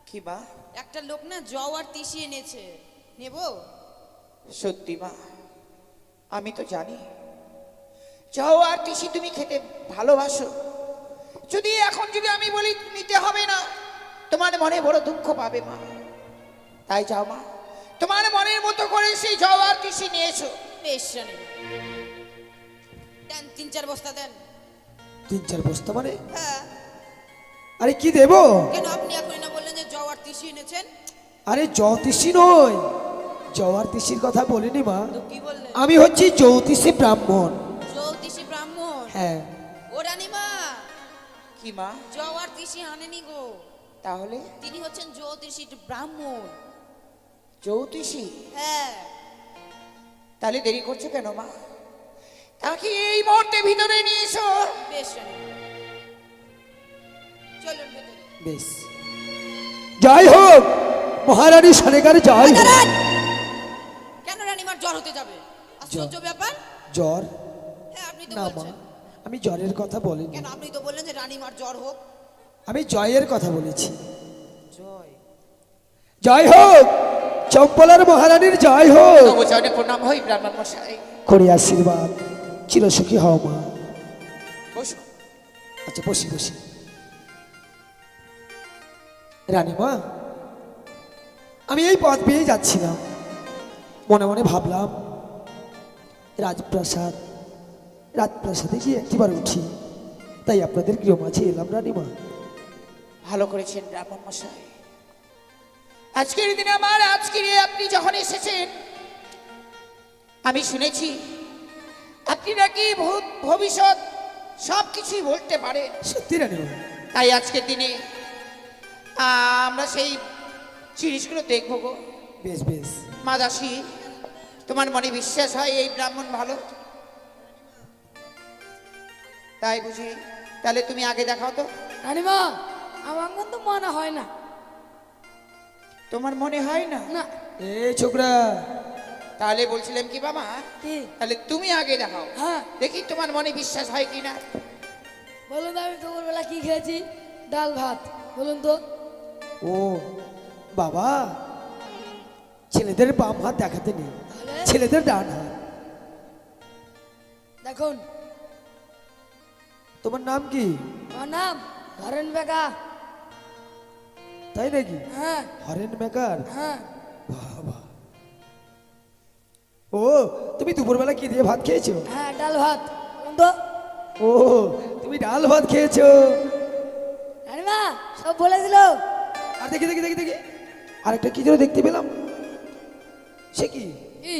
কি মা? একটা লোক না জও আর তিসি এনেছে, নেব? সত্যি মা, আমি তো জানি যাও আর টিসি তুমি খেতে ভালোবাসো। যদি এখন যদি আমি বলি নিতে হবে না, তোমার মনে বড় দুঃখ পাবে মা। তাই যাও মা, তোমার মনের মতো করে সেই যাও আর টিসি নিয়ে এসো। বেশ রানীমা, দেন 3-4 বস্তা দেন। 3-4 বস্তা মানে? হ্যাঁ। আরে কি দেবো? কেন আপনি এখনই না বললেন যে জও আর তিসি এনেছেন? আরে জ্যোতিষী নয়, জওয়ার তিসির কথা বলিনি মা, তো কি বললে? আমি হচ্ছি জ্যোতিষী ব্রাহ্মণ। জ্যোতিষী ব্রাহ্মণ? হ্যাঁ। ও রানীমা, কি মা? জওয়ার তিসি আনেনি গো। তাহলে তিনি হচ্ছেন জ্যোতিষী ব্রাহ্মণ। জ্যোতিষী? হ্যাঁ। তাহলে দেরি করছো কেন মা? তাকে এই মুহূর্তে ভিতরে নিয়ে এসো। বেশ রানীমা, চলুন ভেতরে। বেশ, জয় হোক মহারানী সনেকার জয় হোক। দাঁড়ান! কেন রানীমার জ্বর হতে যাবে? আশ্চর্য ব্যাপার। জ্বর? হ্যাঁ, আপনি তো না মা, বলছেন। আমি জ্বরের কথা বলিনি, কেন আপনি তো বললেন যে রানীমার জ্বর হোক। আমি জয়ের কথা বলেছি। জয়। জয় হোক চম্পলার মহারানীর জয় হোক। নবচরণে প্রণাম হই ব্রাহ্মণ মশাই। করি আশীর্বাদ, চিরসুখী হও মা। বসো। আচ্ছা বসি বসি। রানীমা, আমি এই পথ পেয়ে যাচ্ছিলাম, মনে মনে ভাবলাম রাজপ্রাসাদে গিয়ে একটিবার উঠি, তাই আপনাদের গৃহ মাঝে এলাম রানীমা। ভালো করেছেন ব্রাহ্মণ মশাই। আজকের দিনে আজকের আপনি যখন এসেছেন, আমি শুনেছি আপনি নাকি ভূত ভবিষ্যৎ সব কিছুই বলতে পারেন। সত্যি রানীমা? তাই আজকের দিনে আমরা সেই জিনিসগুলো দেখবো গো। বেশ বেশ। মা দাসী, তোমার মনে বিশ্বাস হয় এই ব্রাহ্মণ ভালো? তাই বুঝি? তাহলে তুমি আগে দেখাও তো। রানীমা, আমার কিন্তু মনে হয় না। তোমার মনে হয় না? না। এই ছোকরা, তাহলে বলছিলাম কি বাবা, কি? তাহলে তুমি আগে দেখাও, হ্যাঁ। দেখি তোমার মনে বিশ্বাস হয় কিনা। বলুন তো, আমি দুপুরবেলা কি খেয়েছি? ডাল ভাত। বলুন তো। ও বাবা, ছেলেদের বাম হাত দেখাতে নেই, তাহলে? ছেলেদের ডান হাত। দেখুন, তোমার নাম কি? আমার নাম হরেন বেগা। তাই নাকি? হ্যাঁ হরেন মেকার? হ্যাঁ। বাবা, ও তুমি দুপুরবেলা কি দিয়ে ভাত খেয়েছো? হ্যাঁ, ডাল ভাত। বলুন তো। ও তুমি ডাল ভাত খেয়েছো? রানীমা সব বলে দিল। আর দেখি দেখি দেখি দেখি, আরেকটা কি যেন দেখতে পেলাম। সে কি? কি?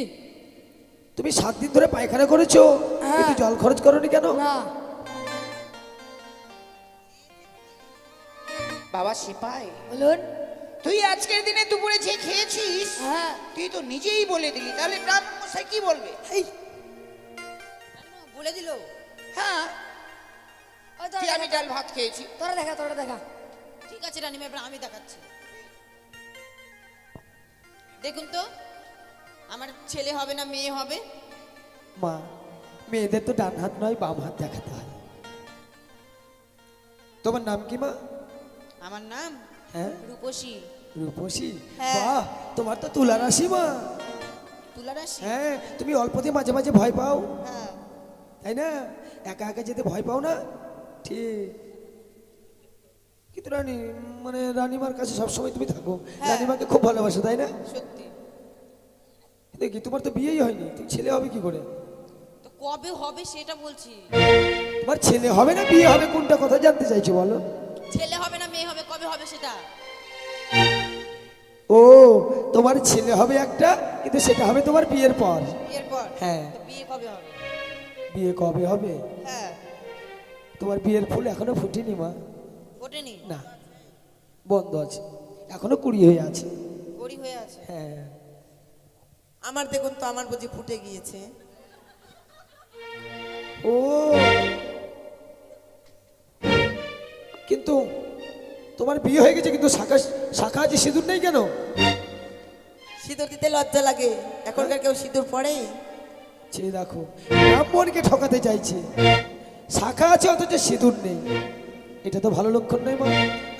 তুমি 7 দিন ধরে পায়খানা করেছো, হ্যাঁ। কিন্তু জল খরচ করোনি কেন? না। বাবা সিপাই, বলুন। তুই আজকের দিনে দুপুরে যে খেয়েছিস, হ্যাঁ। তুই তো নিজেই বলে দিলি, তাহলে ব্রাহ্মণ মশাই কি বলবে? এই, রানীমা বলে দিল। হ্যাঁ, ওই যে আমি ডাল ভাত খেয়েছি। তোরা দেখা, তোরা দেখা। ঠিক আছে রানীমা, এবার আমি দেখাচ্ছি। দেখুন তো, আমার ছেলে হবে না মেয়ে হবে? মা, মেয়েদের তো ডান হাত নয় বাম হাত দেখাতে হয়। তোমার নাম কি মা? আমার নাম হ্যাঁ, রূপসী। রূপসী? হ্যাঁ। বাহ, তোমার তো তুলা রাশি মা। তুলা রাশি? হ্যাঁ, তুমি অল্পতে মাঝে মাঝে ভয় পাও, হ্যাঁ। তাই না? একা একা যেতে ভয় পাও না? ঠিক। কিন্তু রানী, মানে রানীমার কাছে সবসময় তুমি থাকো, হ্যাঁ। রানীমাকে খুব ভালোবাসো, তাই না? সত্যি। দেখি তোমার তো বিয়েই হয়নি, তুমি ছেলে হবে কি করে? তো কবে হবে সেটা বলছি। তোমার ছেলে হবে না বিয়ে হবে, কোনটা কথা জানতে চাইছো বলো? ছেলে হবে না মেয়ে হবে, কবে হবে সেটা? ও, তোমার ছেলে হবে একটা, কিন্তু সেটা হবে তোমার বিয়ের পর। বিয়ের পর? হ্যাঁ। তো বিয়ে কবে হবে? বিয়ে কবে হবে? হ্যাঁ। তোমার বিয়ের ফুল এখনো ফুটেনি মা। ওঠেনি? না, বন্ধ আছে, এখনো কুড়ি হয়ে আছে। গড়ি হয়ে আছে? হ্যাঁ। আমার দেখুন তো, আমার বুঝি ফুটে গিয়েছে। ও, কিন্তু তোমার বিয়ে হয়ে গেছে, কিন্তু শাখা শাখা আছে, সিঁদুর নেই কেন? সিঁদুর দিতে লজ্জা লাগে, এখনকার কেউ সিঁদুর পড়ে? সে দেখো, ব্রাহ্মণকে ঠকাতে চাইছে, শাখা আছে অথচ সিঁদুর নেই, এটা তো ভালো লক্ষণ নয় মা।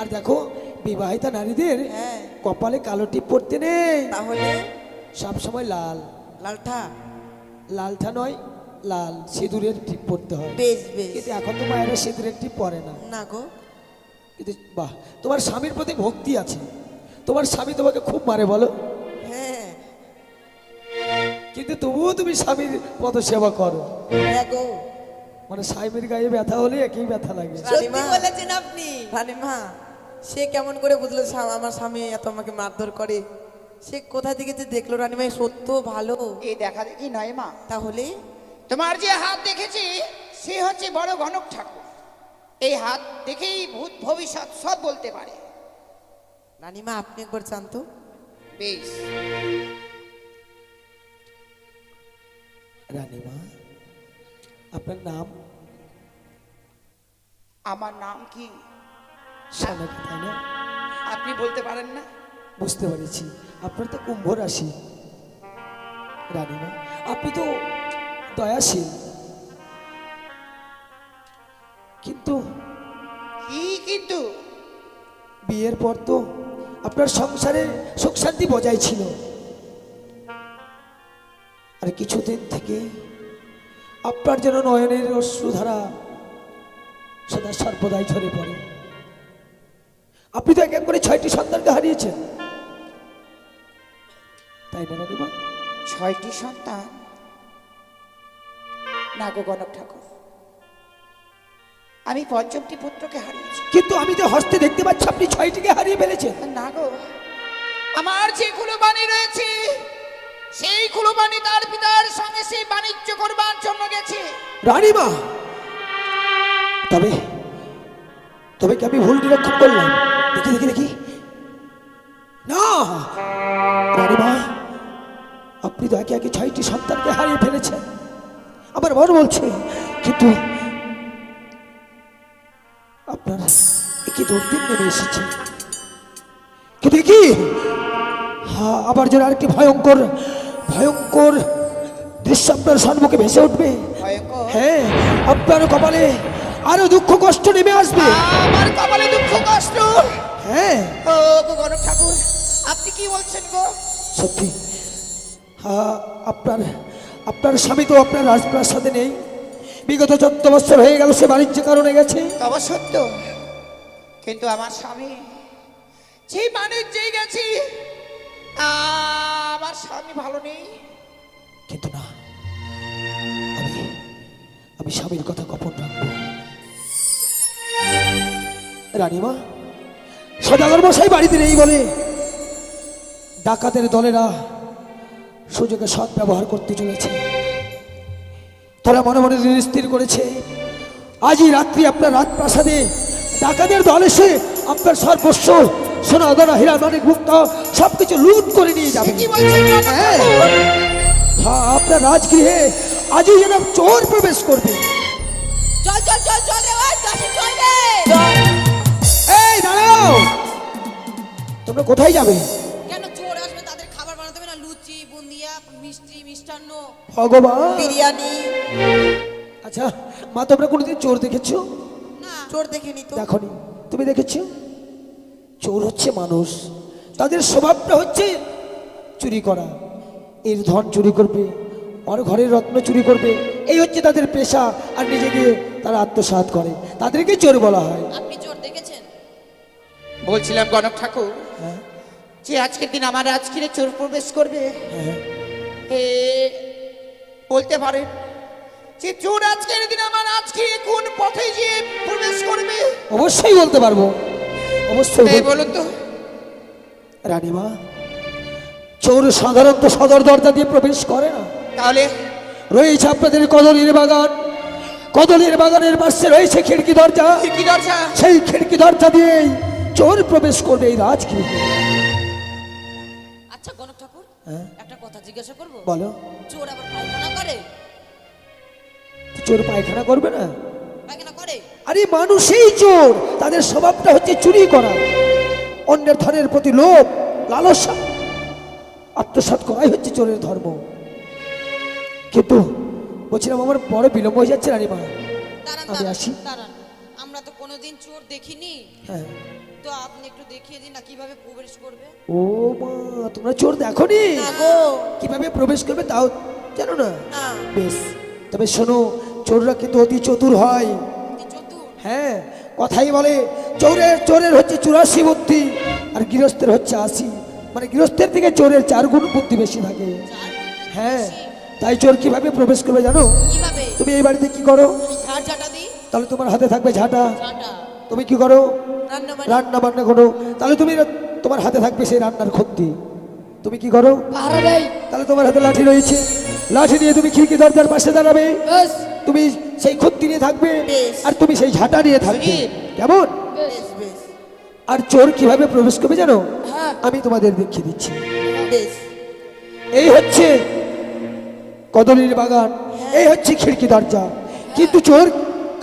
আর দেখো, বিবাহিতা নারীদের হ্যাঁ। কপালে কালো টিপ পড়তে নেই, তাহলে সব সময় লাল। লালটা? লালটা নয়, লাল সিঁদুরের টিপ পড়তে হয়। বেশ বেশ। কিন্তু এখন তো মায়েরা সিঁদুরের টিপ পরে না। না গো। কিন্তু বাহ, তোমার স্বামীর প্রতি ভক্তি আছে, তোমার স্বামী তোমাকে খুব মারে বলো, হ্যাঁ। কিন্তু তবুও তুমি স্বামীর পদ সেবা করো। হ্যাঁ গো। মানে স্বামীর গায়ে ব্যথা হলে একই ব্যথা লাগে। সত্যি বলেছেন আপনি। রানীমা, সে কেমন করে বুঝলো আমার স্বামী এত আমাকে মারধর করে? সে কোথা থেকে যে দেখলো রানীমা সত্য ভালো। এই দেখা দেখি নয় মা, তাহলে তোমার যে হাত দেখেছি সে হচ্ছে বড় গণক ঠাকুর। এই হাত দেখেই ভূত ভবিষ্যৎ সব বলতে পারে। রানীমা আপনি একবার জানতো। বেশ, রানীমা আপনার নাম? আমার নাম কি সানাকি, তাই না? আপনি বলতে পারেন না? বুঝতে পেরেছি, আপনার তো কুম্ভ রাশি। রানীমা আপনি তো দয়াশীল, কিন্তু কি কিন্তু? বিয়ের পর তো আপনার সংসারে সুখ শান্তি বজায় ছিল, আর কিছুদিন থেকে আপনার যেন নয়নের অশ্রুধারা সদা সর্বদাই ঝরে পড়ে। আপনি তো এক এক করে 6টি সন্তানকে হারিয়েছেন, তাই না রানীমা? 6টি সন্তান? না গো গণক ঠাকুর, আমি 5টি পুত্রকে হারিয়েছি। কিন্তু আমি তো হস্তে দেখতে পাচ্ছি আপনি 6টিকে হারিয়ে ফেলেছেন। না গো, আমার যে কুলবাণী রয়েছে সেই কুলবাণী তার পিতার সঙ্গে সেই বাণিজ্য করবার জন্য গেছে। রানীমা, তবে তবে কি আমি ভুল নিরীক্ষণ করলাম? দেখি দেখি দেখি, না রানীমা, আপনি তো একে একে 6টি সন্তানকে হারিয়ে ফেলেছেন, আমার মন বলছে। কিন্তু আপনার কি দুর্দিন নেমে এসেছে, কিন্তু কি আবার যেন আরেকটি ভয়ঙ্কর ভয়ঙ্কর দৃশ্য আপনার সম্মুখে ভেসে উঠবে। ভয়ঙ্কর? হ্যাঁ, আপনার কপালে আরো দুঃখ কষ্ট নেমে আসবে। আমার কপালে দুঃখ কষ্ট? হ্যাঁ, ও গো গণক ঠাকুর, আপনি কি বলছেন গো? সত্যি আপনার আপনার স্বামী তো আপনার রাজপ্রাসাদে নেই, বিগত 14 বছর হয়ে গেল সে বাণিজ্য কারণে গেছে। তবে সত্য, কিন্তু আমার স্বামী সেই বাণিজ্যে গেছি, আমার স্বামী ভালো নেই। কিন্তু না, আমি আমি স্বামীর কথা গোপন রাখবো। রানীমা, সদাগর মশাই বাড়িতে নেই বলে ডাকাতের দলেরা সুযোগে সৎ ব্যবহার করতে চলেছে। তারা মনে মনে স্থির করেছে আজই রাত্রি আপনার রাজপ্রাসাদে ডাকাতের দল এসে আপনার সর্বস্ব সোনা দানা হীরা মানিক মুক্ত সবকিছু লুট করে নিয়ে যাবে। কি বলছেন গণক হ্যাঁ, ঠাকুর? হ্যাঁ, আপনার রাজগৃহে আজই যেন চোর প্রবেশ করবে। চল চল চল চল রে ভাই, কাশি চল রে। এই দাঁড়াও, তোমরা কোথায় যাবে? কেন চোর আসবে, তাদের খাবার বানাতে হবে না? লুচি, বুন্দিয়া, মিষ্টি, মিষ্টান্ন, ভগবান, বিরিয়ানি। আচ্ছা মা, তোমরা কোনোদিন চোর দেখেছো? না চোর দেখিনি তো। দেখনি, তুমি দেখেছো? চোর হচ্ছে মানুষ, তাদের স্বভাবটা হচ্ছে চুরি করা। এর ধন চুরি করবে, আর ঘরের রত্ন চুরি করবে, এই হচ্ছে তাদের পেশা। আর নিজেকে তারা আত্মসাৎ করে, তাদেরকে চোর বলা হয়। আপনি চোর দেখেছেন? বলছিলাম গণক ঠাকুর, হ্যাঁ, যে আজকের দিন আমার রাজগৃহে চোর প্রবেশ করবে, হ্যাঁ, এ বলতে পারেন যে চোর আজকের দিন আমার রাজগৃহে কোন পথে গিয়ে প্রবেশ করবে? অবশ্যই বলতে পারবো, অবশ্যই এই বলুন তো। রানীমা, চোর সাধারণত সদর দরজা দিয়ে প্রবেশ করে না। তাহলে রয়েছে আপনাদের কদলীর বাগান, কদলীর বাগানের পাশে রয়েছে খিড়কি দরজা, কি দরজা? সেই খিড়কি দরজা দিয়েই চোর প্রবেশ করবে এই রাজগৃহে। আচ্ছা গণক ঠাকুর, হ্যাঁ? একটা কথা জিজ্ঞাসা করবো? বলো। চোর আবার পায়খানা করে? চোর পায়খানা করবে না? পায়খানা করে? আরে মানুষই চোর, তাদের স্বভাবটা হচ্ছে চুরি করা, অন্যের ধনের প্রতি লোভ লালসা আত্মসাৎ করাই হচ্ছে চোরের ধর্ম। কিন্তু বলছিলাম আমার বড় বিলম্ব হয়ে যাচ্ছে রানীমা, দাঁড়ান আমি আসি। দাঁড়ান, আমরা তো কোনোদিন চোর দেখিনি, হ্যাঁ। তো আপনি একটু দেখিয়ে দিন না কিভাবে প্রবেশ করবে। ও মা, তোমরা চোর দেখোনি? না গো। কিভাবে প্রবেশ করবে তাও জানো না? না। বেশ, তবে শোনো, চোররা কিন্তু অতি চতুর হয়। কি চতুর? হ্যাঁ, কথাই বলে চোরের চোরের হচ্ছে 84 বুদ্ধি, আর গৃহস্থের হচ্ছে 80। মানে গৃহস্থের থেকে চোরের 4 গুণ বুদ্ধি বেশি থাকে। হ্যাঁ, তাই চোর কিভাবে প্রবেশ করবে জানো? কিভাবে? তুমি এই বাড়িতে কি করো? ঝাড় ঝাঁটা দিই। তাহলে তোমার হাতে থাকবে ঝাঁটা। ঝাঁটা। তুমি কি করো? রান্না বান্না। রান্না বান্না করো, তাহলে তুমি তোমার হাতে থাকবে সেই রান্নার খদ্দি। তুমি কি করো? পাহারা দেয়। তাহলে তোমার হাতে লাঠি রয়েছে, লাঠি নিয়ে তুমি খিড়কি দরজার পাশে দাঁড়াবে, বেশ তুমি সেই খুঁতি নিয়ে থাকবে বেশ। আর তুমি সেই ঝাঁটা নিয়ে থাকবে, কেমন? বেশ বেশ বেশ আর চোর কিভাবে প্রবেশ করবে জানো? হ্যাঁ। আমি তোমাদের দেখিয়ে দিচ্ছি। বেশ এই হচ্ছে কদলীর বাগান, এই হচ্ছে খিড়কি দরজা, কিন্তু চোর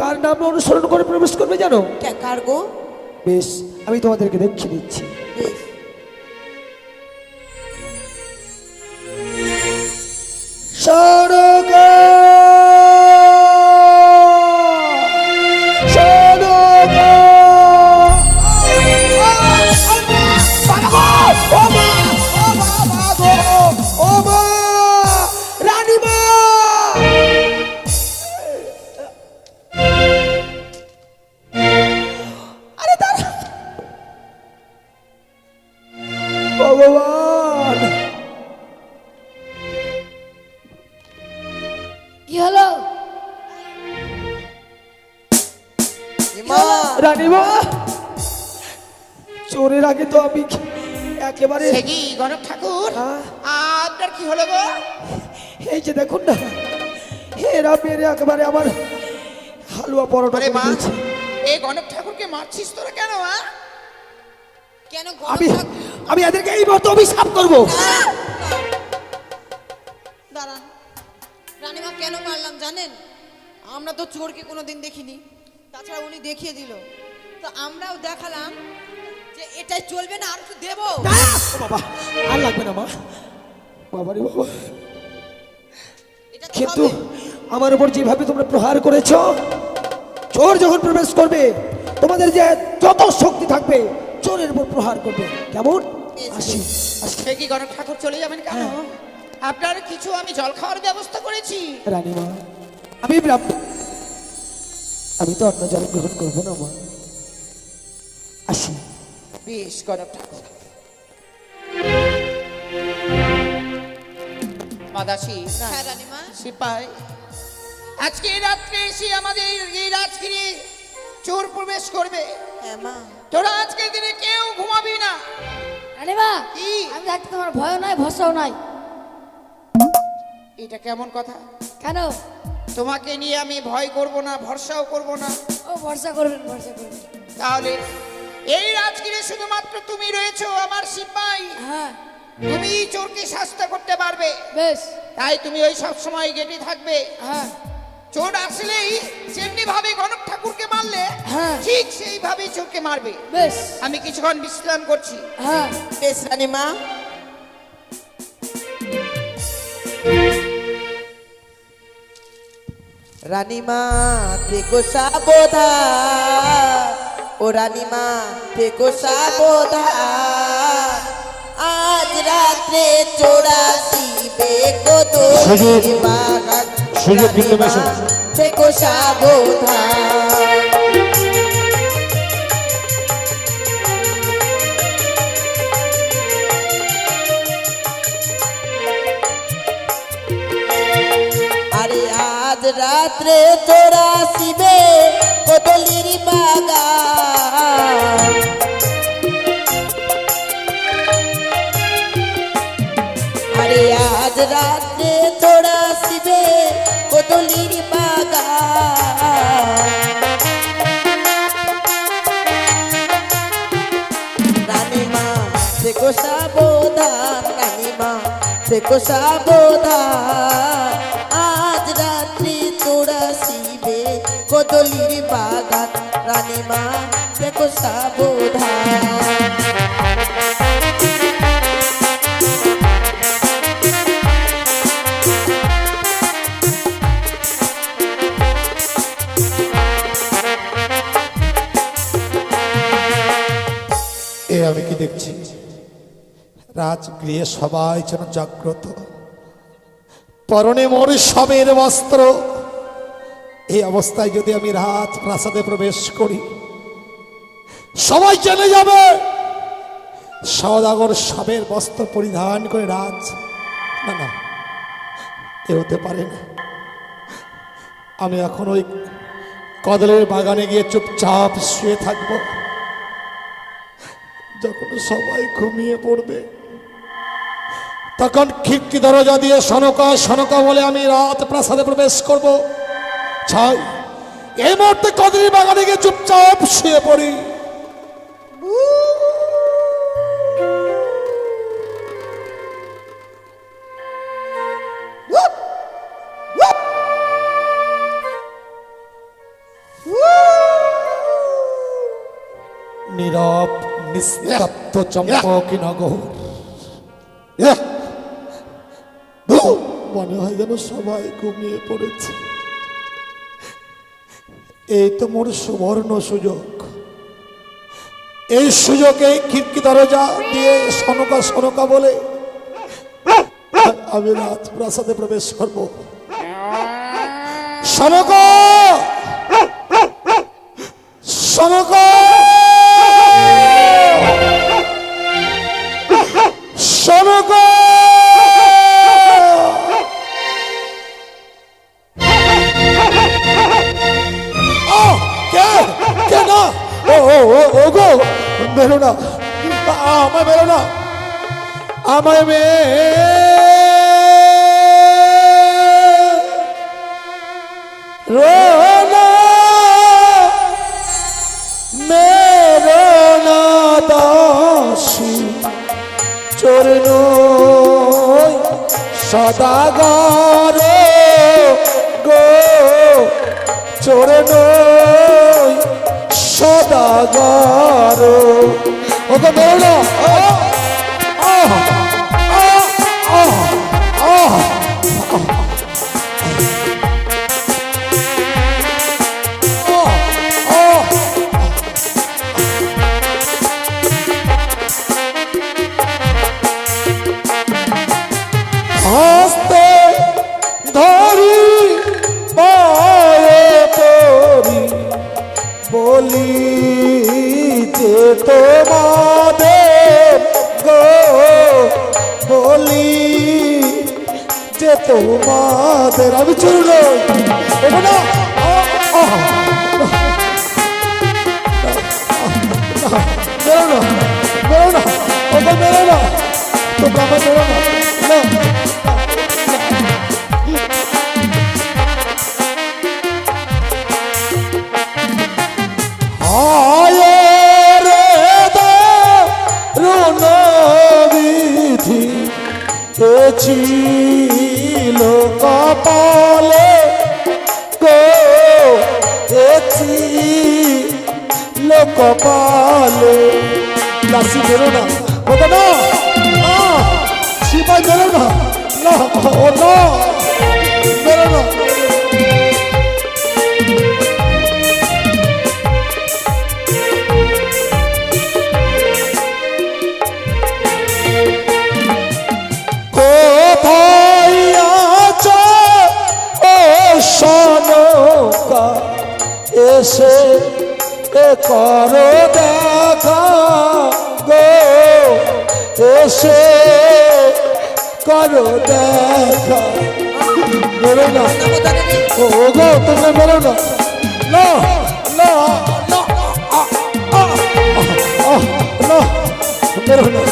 কার নাম অনুসরণ করে প্রবেশ করবে জানো? কার গো? বেশ, আমি তোমাদেরকে দেখিয়ে দিচ্ছি। বেশ সড়কে সড়কে ও মা, রানীমা! আরে দাঁড়া, ভগবান! কি হলো? মা রানীমা, চোরের আগে তো আমি একেবারে সে কি গণক ঠাকুর, হ্যাঁ? আপনার কি হলো গো? এই যে দেখুন না, এরা মেরে একেবারে আমার হালুয়া পরোটা আরে করে মা, দিয়েছে। এই গণক ঠাকুরকে মারছিস তোরা কেন? কেন আমি গণক ঠাকুর? আমি এদেরকে এই মতো অভিশাপ করবো। দাঁড়ান, রানীমা কেন মারলাম জানেন? আমরা তো চোরকে কোনোদিন দেখিনি, তাছাড়া উনি দেখিয়ে দিল, তো আমরাও দেখালাম যে এটাই চলবে না, আর একটু দেবো। না, ও বাবা, আর লাগবে না মা, বাবারে বাবা। এটা তো কিন্তু হবে। আমার উপর যেভাবে তোমরা প্রহার করেছো, চোর যখন প্রবেশ করবে তোমাদের যে যত শক্তি থাকবে চোরের উপর প্রহার করবে, কেমন? আসি আসি। সে কি গণক ঠাকুর চলে যাবেন কেন? আপনার কিছু আমি জল খাওয়ার ব্যবস্থা করেছি। রানীমা, আমি তো অন্য জল গ্রহণ করবো না মা, আসি। বেশ গণক ঠাকুর। মাদাসী, হ্যাঁ রানীমা, সিপাই, আজকে এই রাত্রে এসে আমাদের এই রাজগিরি চোর প্রবেশ করবে। হ্যাঁ মা তোরা আজকের দিনে কেউ ঘুমাবি না। রানীমা, কি? আমি থাকতে তোমার ভয়ও নাই ভরসাও নাই। এটা কেমন কথা? কেন? তোমাকে নিয়ে আমি ভয় করব না, ভরসাও করব না? ও ভরসা করবেন, ভরসা করবেন। তাহলে এই রাজগিরে শুধুমাত্র তুমি রয়েছো আমার সিপাই, হ্যাঁ তুমি চোরকে শাস্তি করতে পারবে। বেশ। তাই তুমি ওই সব সময় গেটে থাকবে। হ্যাঁ চোর আসলেই যেমনি ভাবে গণক ঠাকুরকে মারলে হ্যাঁ। ঠিক সেইভাবেই চোরকে মারবে। বেশ। আমি কিছুক্ষণ বিশ্রাম করছি। হ্যাঁ বেশ রানীমা। রানীমা থেকো সাবধান, ও রানীমা থেকো সাবধান, আজ রাত্রে চোরাশিবে কদলীর বাগান, সুযোগ কিন্তু বেশ। রানীমা থেকো সাবধান। আরে আজ রাত্রে তোরা শিবে কদলীর বাগান, আরে আজ রাত্রে তোরা শিবে কদলীর বাগান, রানীমা থেকো সাবধান, রানীমা থেকো সাবধান, আজ রাত্রি তোরা শিবে কদলীর বাগান, রানীমা থেকো সাবধান। এ আমি কি দেখছি, রাজগৃহে সবাই যেন জাগ্রত, পরনে মোর সবের বস্ত্র। এই অবস্থায় যদি আমি রাজ প্রাসাদে প্রবেশ করি, সবাই জেনে যাবে সওদাগর সবের বস্ত্র পরিধান করে রাজ। না না, এ হতে পারে না। আমি এখন ওই কদলের বাগানে গিয়ে চুপচাপ শুয়ে থাকবো। যখন সবাই ঘুমিয়ে পড়বে তখন খিড়কি দরজা দিয়ে সনকা সনকা বলে আমি রাত প্রাসাদে প্রবেশ করব। ছাই এই মুহূর্তে কদরি বাগানে গিয়ে চুপচাপ শুয়ে পড়ি। নীরব নিস্তব্ধ চম্পকী নগর, মনে হয় যেন সবাই ঘুমিয়ে পড়েছে। এই তো মোর সুবর্ণ সুযোগ। এই সুযোগে খিড়কি দরজা দিয়ে সনকা সনকা বলে আমি রাজপ্রাসাদে প্রবেশ করব। সনকা সনকা সনকা ওগো বেরো না, আমায় বেরো না, আমায় মেরো না দাসী চরণ সদাগর গো চরণ সদাগর। ওকে বেরো না, হস্তে ধরি পায়ে পড়ি বলি যে তোমাদের গো বলি যে তোমাদের আমি চুরল না বেরো না বেরো না ওকে বেরো না তোমরা আমার বেরো না না ছিল কপালে গো ছিল কপালে। দাসী বেরো না, ওটা না সিপাই বেরো না, না ও না বেরো না। সনকা এসে করো দেখা গো এসে করো দেখা। বেরো না ও গো তুমি বেরো না, না না না বেরো না।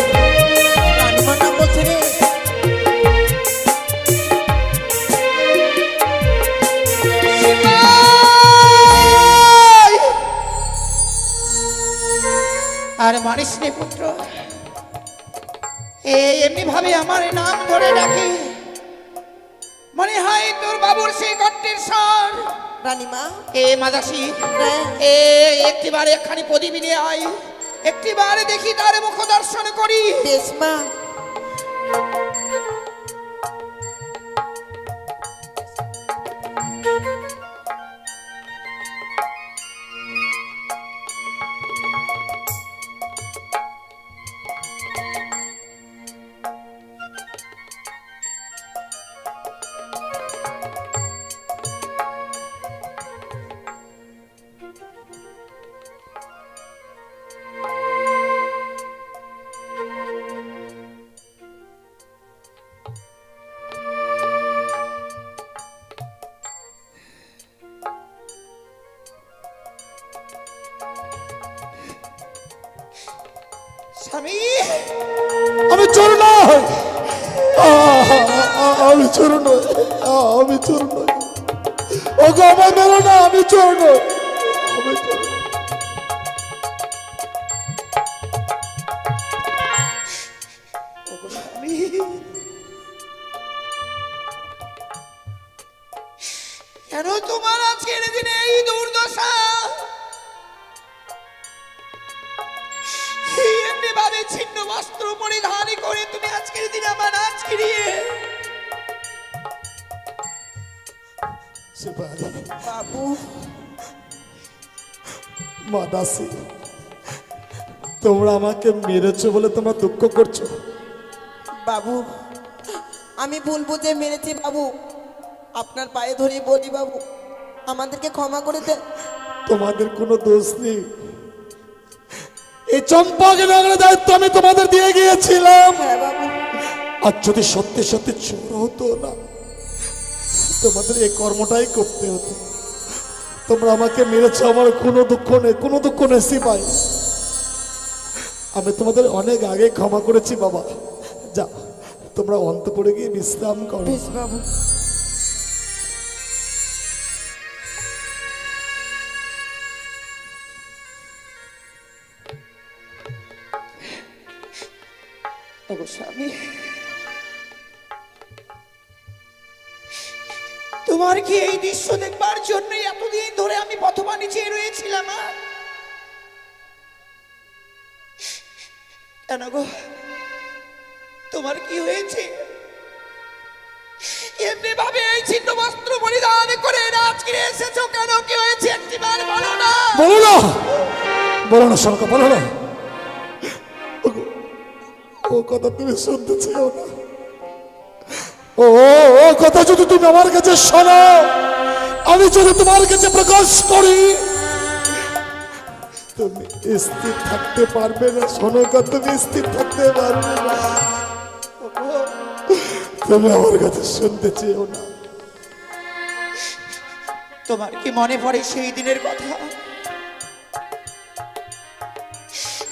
আর মারিস নে পুত্র, এমনি ভাবে আমার নাম ধরে ডাকে, মনে হয় তোর বাবুর সেই কণ্ঠের স্বর। রানীমা মাদাসী একটিবার একখানি প্রদীপ নিয়ে আয়, একটিবার দেখি তার মুখ দর্শন করি। বেশ মা। আমি চোর নই, আমি চোর নই। ওগো আমায় মেরো না, আমি চোর নই, আমি চোর নই। কেন তোমার আজকের দিনে এই দুর্দশা? এমনি ভাবে ছিন্ন বস্ত্র পরিধান করে তুমি আজকের দিনে আমার নাচ কিরিয়ে বাবু মা দাসী, তোমরা আমাকে মেরেছো বলে তোমরা দুঃখ করছো? বাবু আমি ভুল বুঝে মেরেছি বাবু, আপনার পায়ে ধরে বলি বাবু আমাদেরকে ক্ষমা করে দেন। তোমাদের কোনো দোষ নেই। এই চম্পাকে নগরের দায়িত্ব আমি তোমাদের দিয়ে গিয়েছিলাম। হ্যাঁ বাবু। আর যদি সত্যি সত্যি চোর হতো না, তোমাদের এই কর্মটাই করতে হতো। তোমরা আমাকে মেরেছো, আমার কোনো দুঃখ নেই, কোনো দুঃখ নেই সিপাই। আমি তোমাদের অনেক আগে ক্ষমা করেছি বাবা। যা, তোমরা অন্তপুরে গিয়ে বিশ্রাম করো। বেশ বাবু। স্বামী, তোমার কি এই দৃশ্য দেখবার জন্য এতদিন ধরে আমি পথবাণী চেয়ে রয়েছিলাম? কেন গো, তোমার কি হয়েছে? এমনি ভাবে এই ছিন্ন বস্ত্র পরিধান করে রাজগিরে এসেছো কেন? কি হয়েছে একটিবার বলো না। বলো না, বলো না শঙ্কর, বলো না। ও কথা তুমি শুনতে চাও না। ও ও কথা যদি তুমি আমার কাছে শোনো, আমি যদি তোমার কাছে প্রকাশ করি, তুমি স্থির থাকতে পারবে না। শোনো কথা, তুমি স্থির থাকতে পারবে না। তুমি আমার কাছে শুনতে চেও না। তোমার কি মনে পড়ে সেই দিনের কথা?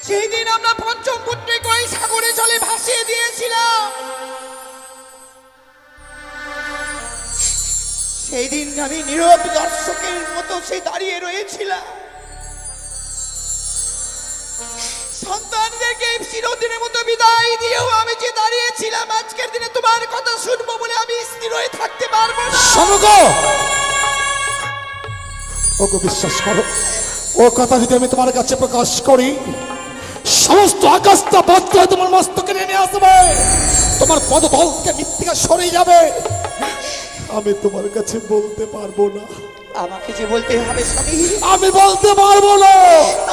সেই দিন আমরা পঞ্চম পুত্রকে ওই সাগরে জলে ভাসিয়ে দিয়েছিলাম। সেই দিন আমি নীরব দর্শকের মতো সেই দাঁড়িয়ে রয়েছিলাম। সন্তানদেরকে চিরদিনের মতো বিদায় দিয়েও আমি যে দাঁড়িয়েছিলাম, আজকের দিনে তোমার কথা শুনবো বলে আমি স্থির হয়ে থাকতে পারবো না। ওকে বিশ্বাস করো, ও কথা যদি আমি তোমার কাছে প্রকাশ করি, সমস্ত আকাশটা বদ্ধ হয়ে তোমার মস্তকে নেমে আসবে, তোমার পদতল থেকে মৃত্তিকা সরে যাবে। আমি তোমার কাছে বলতে পারবো না। আমাকে যে বলতে হবে স্বামী, আমি বলতে পারবো না।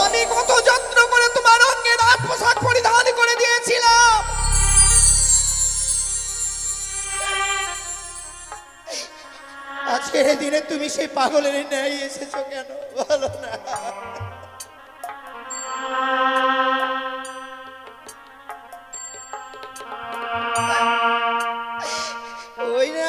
আমি কত যত্ন করে তোমার অঙ্গে রাত পোশাক পরিধান করে দিয়েছিলাম। আজকের দিনে তুমি সেই পাগলের ন্যায় এসেছো কেন বলো না। ওই না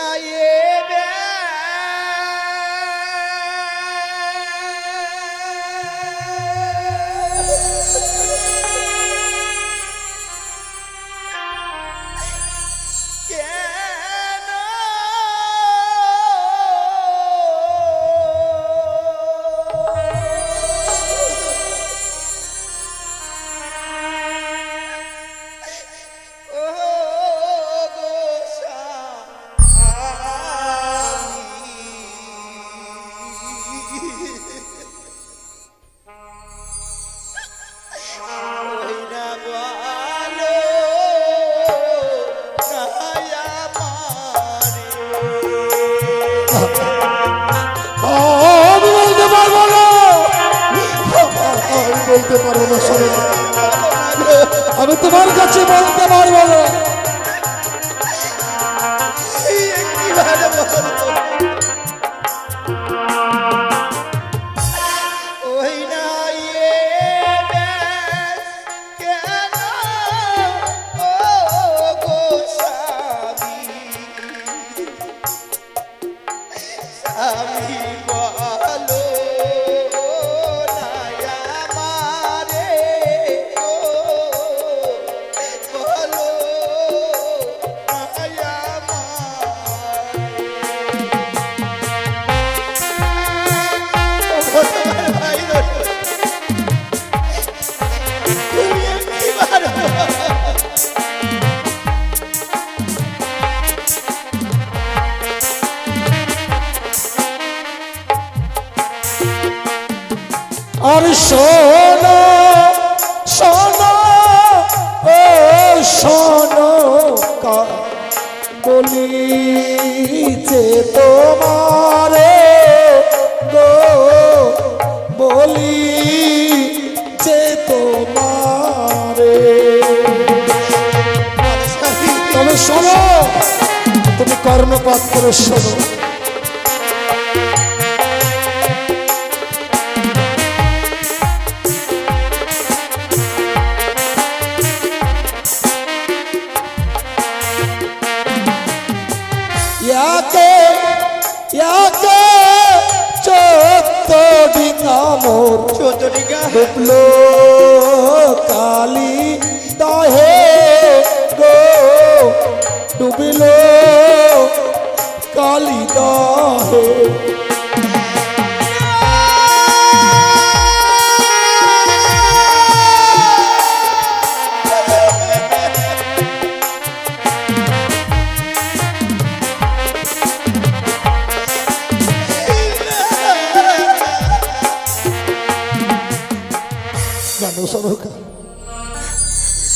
আমি বলতে পারবো না, আমি বলতে পারবো না। আমি তোমার কাছে বলতে পারবো না। বলো শোনো শোনো ও শোনো বলিছে তোমারে গো বলি যে তোমারে তবে শোনো তুমি কর্ণপাত করে শোনো ডুবলো কালী দহে গো ডুবলো কালী দহে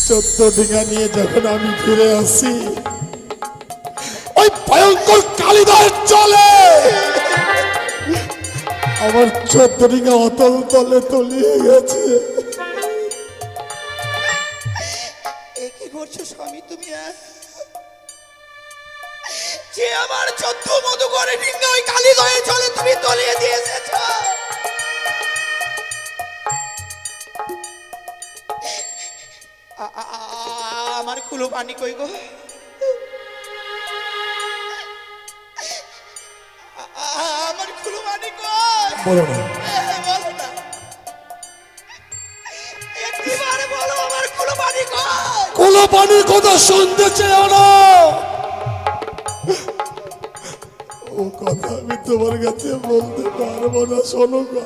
চোদ্দ ডিঙা নিয়ে যখন আমি ফিরে আসি ওই ভয়ঙ্কর কালিদার চলে আমার 14 ডিঙা অতল তলে তলিয়ে গেছে। কি করছো স্বামী তুমি? যে আমার 14 মতো করে ডিঙা ওই কালিদারে চলে তুমি তলিয়ে দিয়ে এসেছো। আমার কুলো পানি কই গো? আমার কুলো পানি কই? বলো না, বলো না, একবারে বলো আমার কুলো পানি কই? কুলো পানির কথা শুনতে চেও না, ও কথা আমি তোমার কাছে বলতে পারবো না। শোনো গো,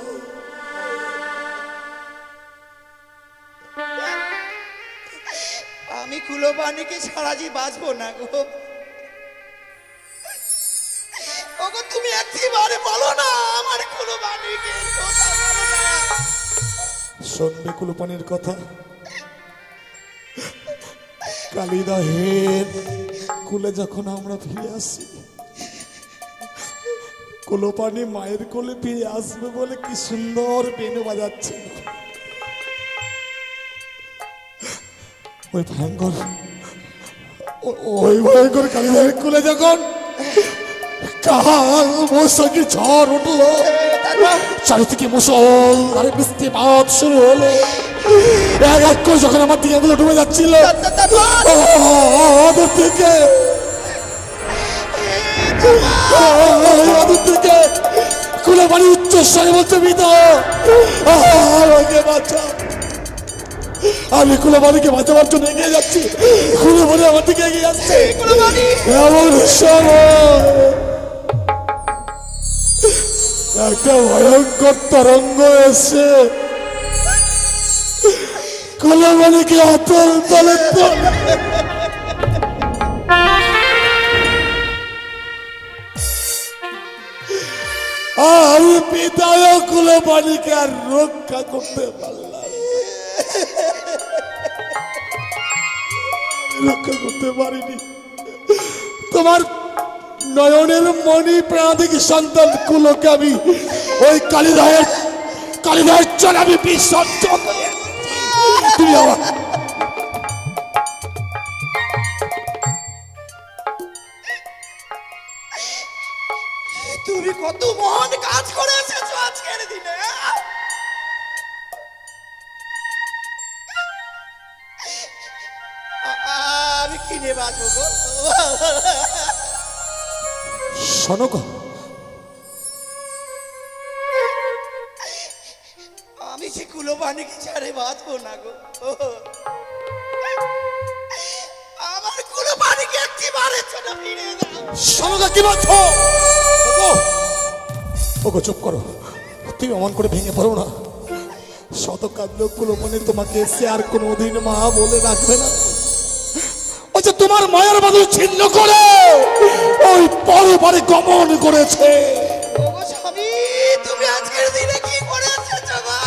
আমি কুলো পানিকে ছাড়া যে বাঁচবো না গো। ওগো তুমি একবারে বলো না আমার কুলো পানিকে কথা বলো না। শুনবে কুলো পানির কথা? কালিদাহের কুলে যখন আমরা ফিরে আসি, কুলো পানি মায়ের কোলে ফিরে আসবে বলে কি সুন্দর বেনু বাজাচ্ছে। ওই ভয়ঙ্কর কালিদাহের কোলে যখন কাল বৈশাখী ঝড় উঠলো, চারিদিকে মুসল আর বৃষ্টিপাত শুরু হলো, এক এক করে যখন আমার দিকে গুলো ডুবে যাচ্ছিল, ওদের থেকে কুলে পানি উচ্চ স্বরে বলছে মিতা আমাকে বাঁচা। আমি কুলে পানিকে বাঁচাবার জন্য এগিয়ে যাচ্ছি, কুলে পানি আমার দিকে এগিয়ে যাচ্ছে। এমন সময় একটা ভয়ঙ্কর তরঙ্গ এসে কুলে পানিকে অতল তলে আমি পিতায় কুলে পানিকে আর রক্ষা করতে পারলাম, রক্ষা করতে পারিনি। তোমার নয়নের মণি প্রাণিক সন্তান কুলোকে আমি ওই কালিদাহের চল আমি বিসর্জন তুমি আমার তুমি কত মহান কাজ করে এসেছো আজকের দিনে। আমি কিনে বাঁচবো গো। শোনো গো, আমি যে কুলো পানিকে ছাড়ে বাঁচবো না গো। আমার কুলো পানিকে একেবারে ছোট ফিরে দাও। শোনো গো, কি বলছো? ওগো চুপ করো, তুমি অমন করে ভেঙে পড়ো না। শত কাঁদলেও কুলো পানি তোমাকে এসে আর কোনোদিন মা বলে রাখবে না। ওই যে তোমার মায়ের বাঁধন ছিন্ন করে ওই পরপারে গমন করেছে। ওগো স্বামী, তুমি আজকের দিনে কি করে এসেছো গো?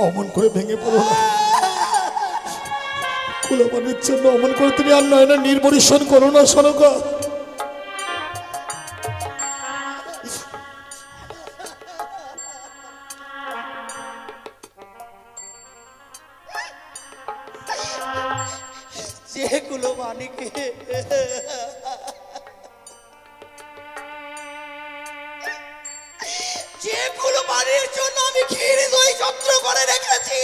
অমন করে ভেঙে পড়ো না। কুলপানির জন্য অমন করে তুমি আর নয় না নির্বরিশন করো না সনকা। যেগুলো মানিকে যেগুলো মানির জন্য আমি ক্ষীর দই যত্র করে রেখেছি,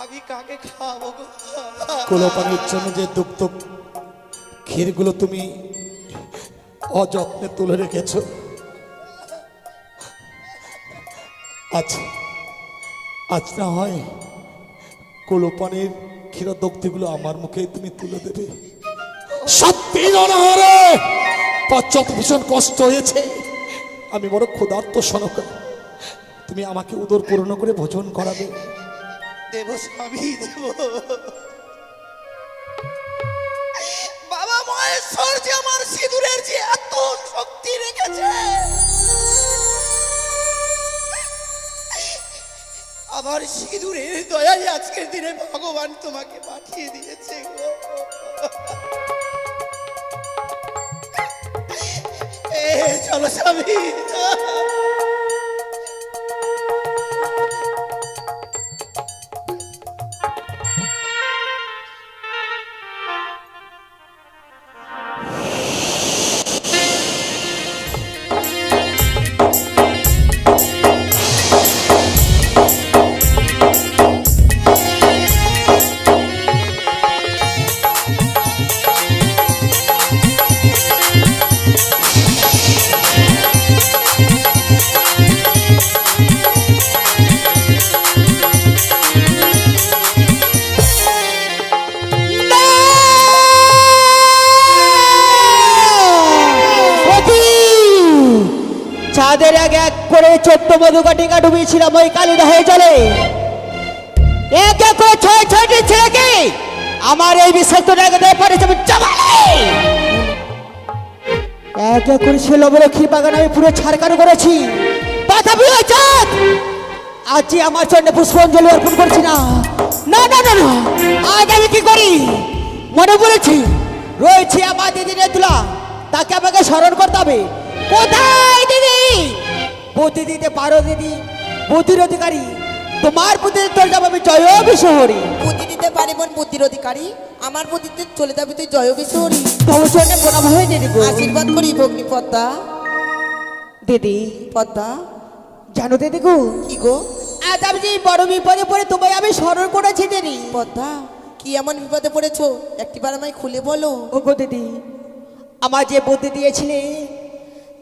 আমি কাকে খাওয়াবো গো? কুলপানির জন্য যে দুগ্ধ ক্ষীরগুলো তুমি অযত্নে তুলে রেখেছো, আজ না হয় কুলপানির ক্ষীরদগ্ধগুলো আমার মুখে তুমি তুলে দেবে। সত্যি অনাহারে পশ্চাৎ ভীষণ কষ্ট হয়েছে, আমি বড় ক্ষুধার্ত সনকা, তুমি আমাকে উদর পূর্ণ করে ভোজন করাবে। দেব স্বামী দেব। বাবা মহেশ্বর যে আমার সিঁদুরের যে এত শক্তি রেখেছে, আমার সিঁদুরের দয়াই আজকের দিনে ভগবান তোমাকে পাঠিয়ে দিয়েছে গো। চলো স্বামী। চাঁদের এক এক করে 14 মধুকাটিকা ডুবিয়েছিলাম ওই কালীদহে জলে। এক এক করে 6-6টি ছেলেকে আমার এই বিষাক্ত জায়গায় পড়েছে এক এক করে সে লবলক্ষীর বাগান আমি পুরো ছাড়কানো করেছি। তথাপি ওই চাঁদ আজ আমার চরণে পুষ্পাঞ্জলি অর্পণ করছি না। না না না না, আজ আমি কি করি মনে পড়েছি, রয়েছে আমার দিদি নেতুলা, তাকে আমাকে স্মরণ করতে হবে। কোথায় দিদি? বুদ্ধি দিতে পারো দিদি, বুদ্ধির অধিকারী, তোমার বুদ্ধিতে চলে যাবো আমি জয় বিশহরী। বুদ্ধি দিতে পারি বোন বুদ্ধির অধিকারী, আমার বুদ্ধিতে চলে যাবে তুই জয় বিশহরী। তোমার চরণে প্রণাম হয়ে দিদি গো। আশীর্বাদ করি ভগ্নি পদ্মা। দিদি পদ্মা জানো দিদি গো, কি গো? আজ আমি যে বড় বিপদে পড়ে তোমায় আমি স্মরণ করেছি দিদি। পদ্মা কি এমন বিপদে পড়েছো, একটিবার আমায় খুলে বলো। ও গো দিদি, আমার যে বুদ্ধি দিয়েছিলে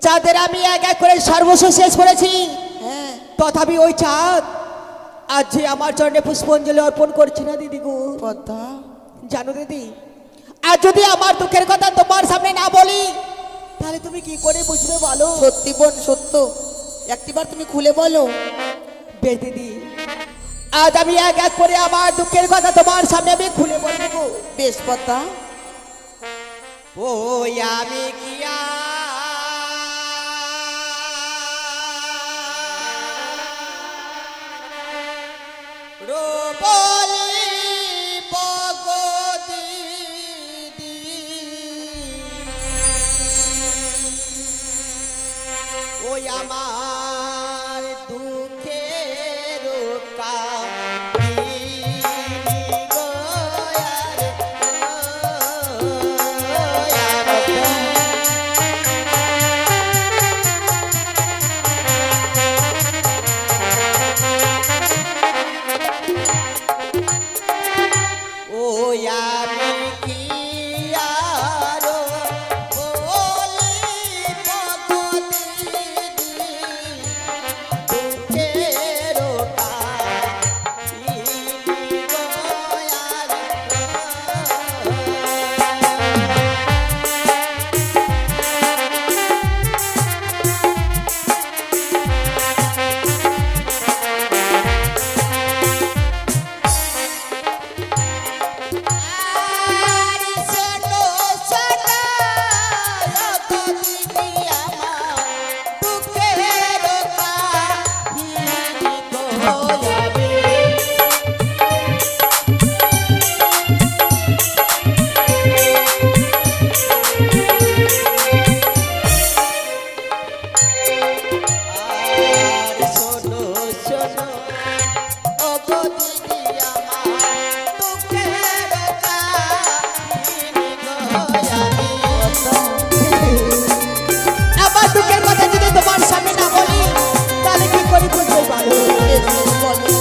চাঁদের আমি এক এক করে সর্বস্ব শেষ করেছি। হ্যাঁ, তথাপি ওই চাঁদ আজ যে আমার চরণে পুষ্পাঞ্জলি অর্পণ করছি না দিদি গো। পদ্মা জানো দিদি, আর যদি আমার দুঃখের কথা তোমার সামনে না বলি তাহলে তুমি কি করে বুঝবে বলো? সত্যি বোন সত্য, একটিবার তুমি খুলে বলো। বেশ দিদি, আজ আমি এক এক করে আমার দুঃখের কথা তোমার সামনে আমি খুলে বলবো। বেশ পদ্মা। ওই আমি কি রোবলি পগদি ওই আমার দুঃখের আমি আর শোনো শোনো ও গো দিদি আমার দুঃখের কাহিনী গো আমি আমার দুঃখের কথা যদি তোমার সামনে না বলি তাহলে কি করি বুঝতে পারো বলো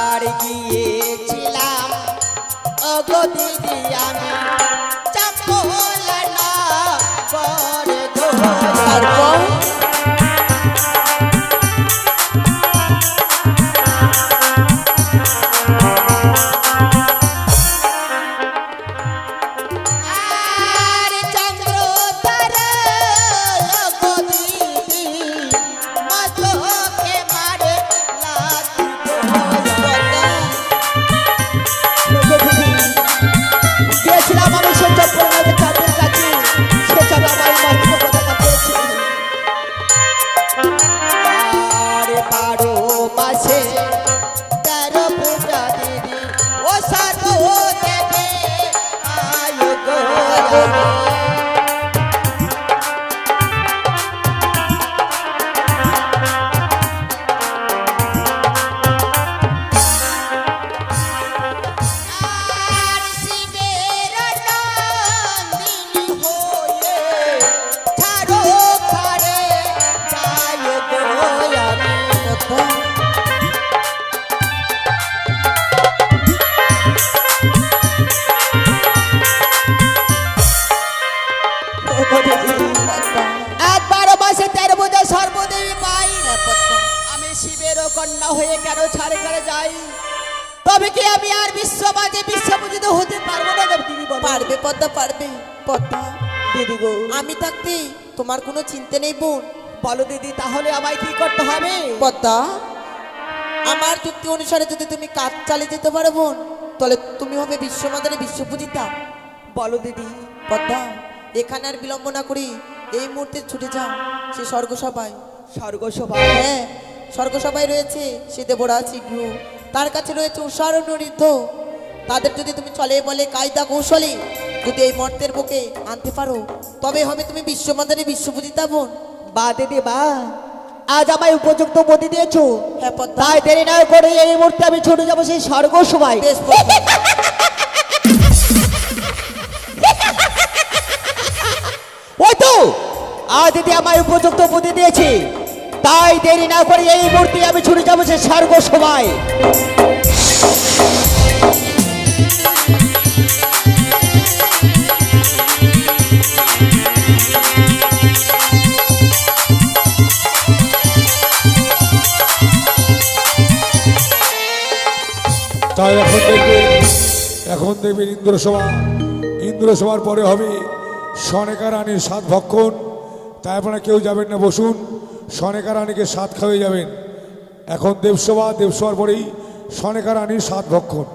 আর গিয়েছিলাম ও গো দিদি আমি চাপলা না করে গো তারপর আর চন্দ্র তারা গো দিদি মাঝোকে মারে লাথি গিয়েছিলাম আমি সেই চন্দ্রনাথের চাঁদের কাছে সে চাঁদ আমার মাথাকে পতাকা করেছিল আর 12 মাসে 13 পূজা দিদি ও সাধু দেবে আয় গো আর শিবের নন্দিনী হয়ে ছাড়ো ঘরে যাই গো আমি এক 12 মাসে 13 বোঝা সর্বদেবী পাই আমি শিবের কন্যা হয়ে কেন ছাড়ে করে যাই তবে কি আমি আর বিশ্ববাদে বিশ্বপূজিত হতে পারবো না দিদি বলো পারবে পদ্মা, পারবে পদ্মা। দিদি গো আমি থাকতে তোমার কোনো চিন্তা নেই বোন। বলো দিদি তাহলে আমায় কি করতে হবে পদ্মা, আমার যুক্তি অনুসারে যদি তুমি কাজ চালিয়ে যেতে পারো বোন, তাহলে তুমি হবে বিশ্বমাতারে বিশ্বপূজিতা। বলো দিদি পদ্মা, এখানে আর বিলম্ব না করি এই মুহূর্তে ছুটে যাও সে স্বর্গসভায়। স্বর্গসভা হ্যাঁ, স্বর্গসভায় রয়েছে সে দেবরাজ শীঘ্র, তার কাছে রয়েছে উষার নৃত্য। তাদের যদি তুমি চলে বলে কায়দা কৌশলে যদি এই মর্তের বুকে আনতে পারো, তবে হবে তুমি বিশ্বমাতারে বিশ্বপূজিতা বোন। বা দিদি বা আজ আমায় উপযুক্ত বদি দিয়েছো হ্যাঁ পদ্মা, তাই দেরি না করে এই মুহূর্তে আমি ছুটে যাবো সেই স্বর্গসভায় বেশ পদ্মা। ওই তো আজ দিদি আমায় উপযুক্ত বুদ্ধি দিয়েছে তাই দেরি না করে এই মুহূর্তে আমি ছুটে যাবো সেই স্বর্গসভায় তাই এখন দেখবেন ইন্দ্রসভার পরে হবে সনেকা রানীর 7 ভক্ষণ। তাই আপনারা কেউ যাবেন না, বসুন, সনেকা রানীকে 7 খাওয়াই যাবেন। এখন দেবসভার পরেই সনেকা রানীর 7 ভক্ষণ।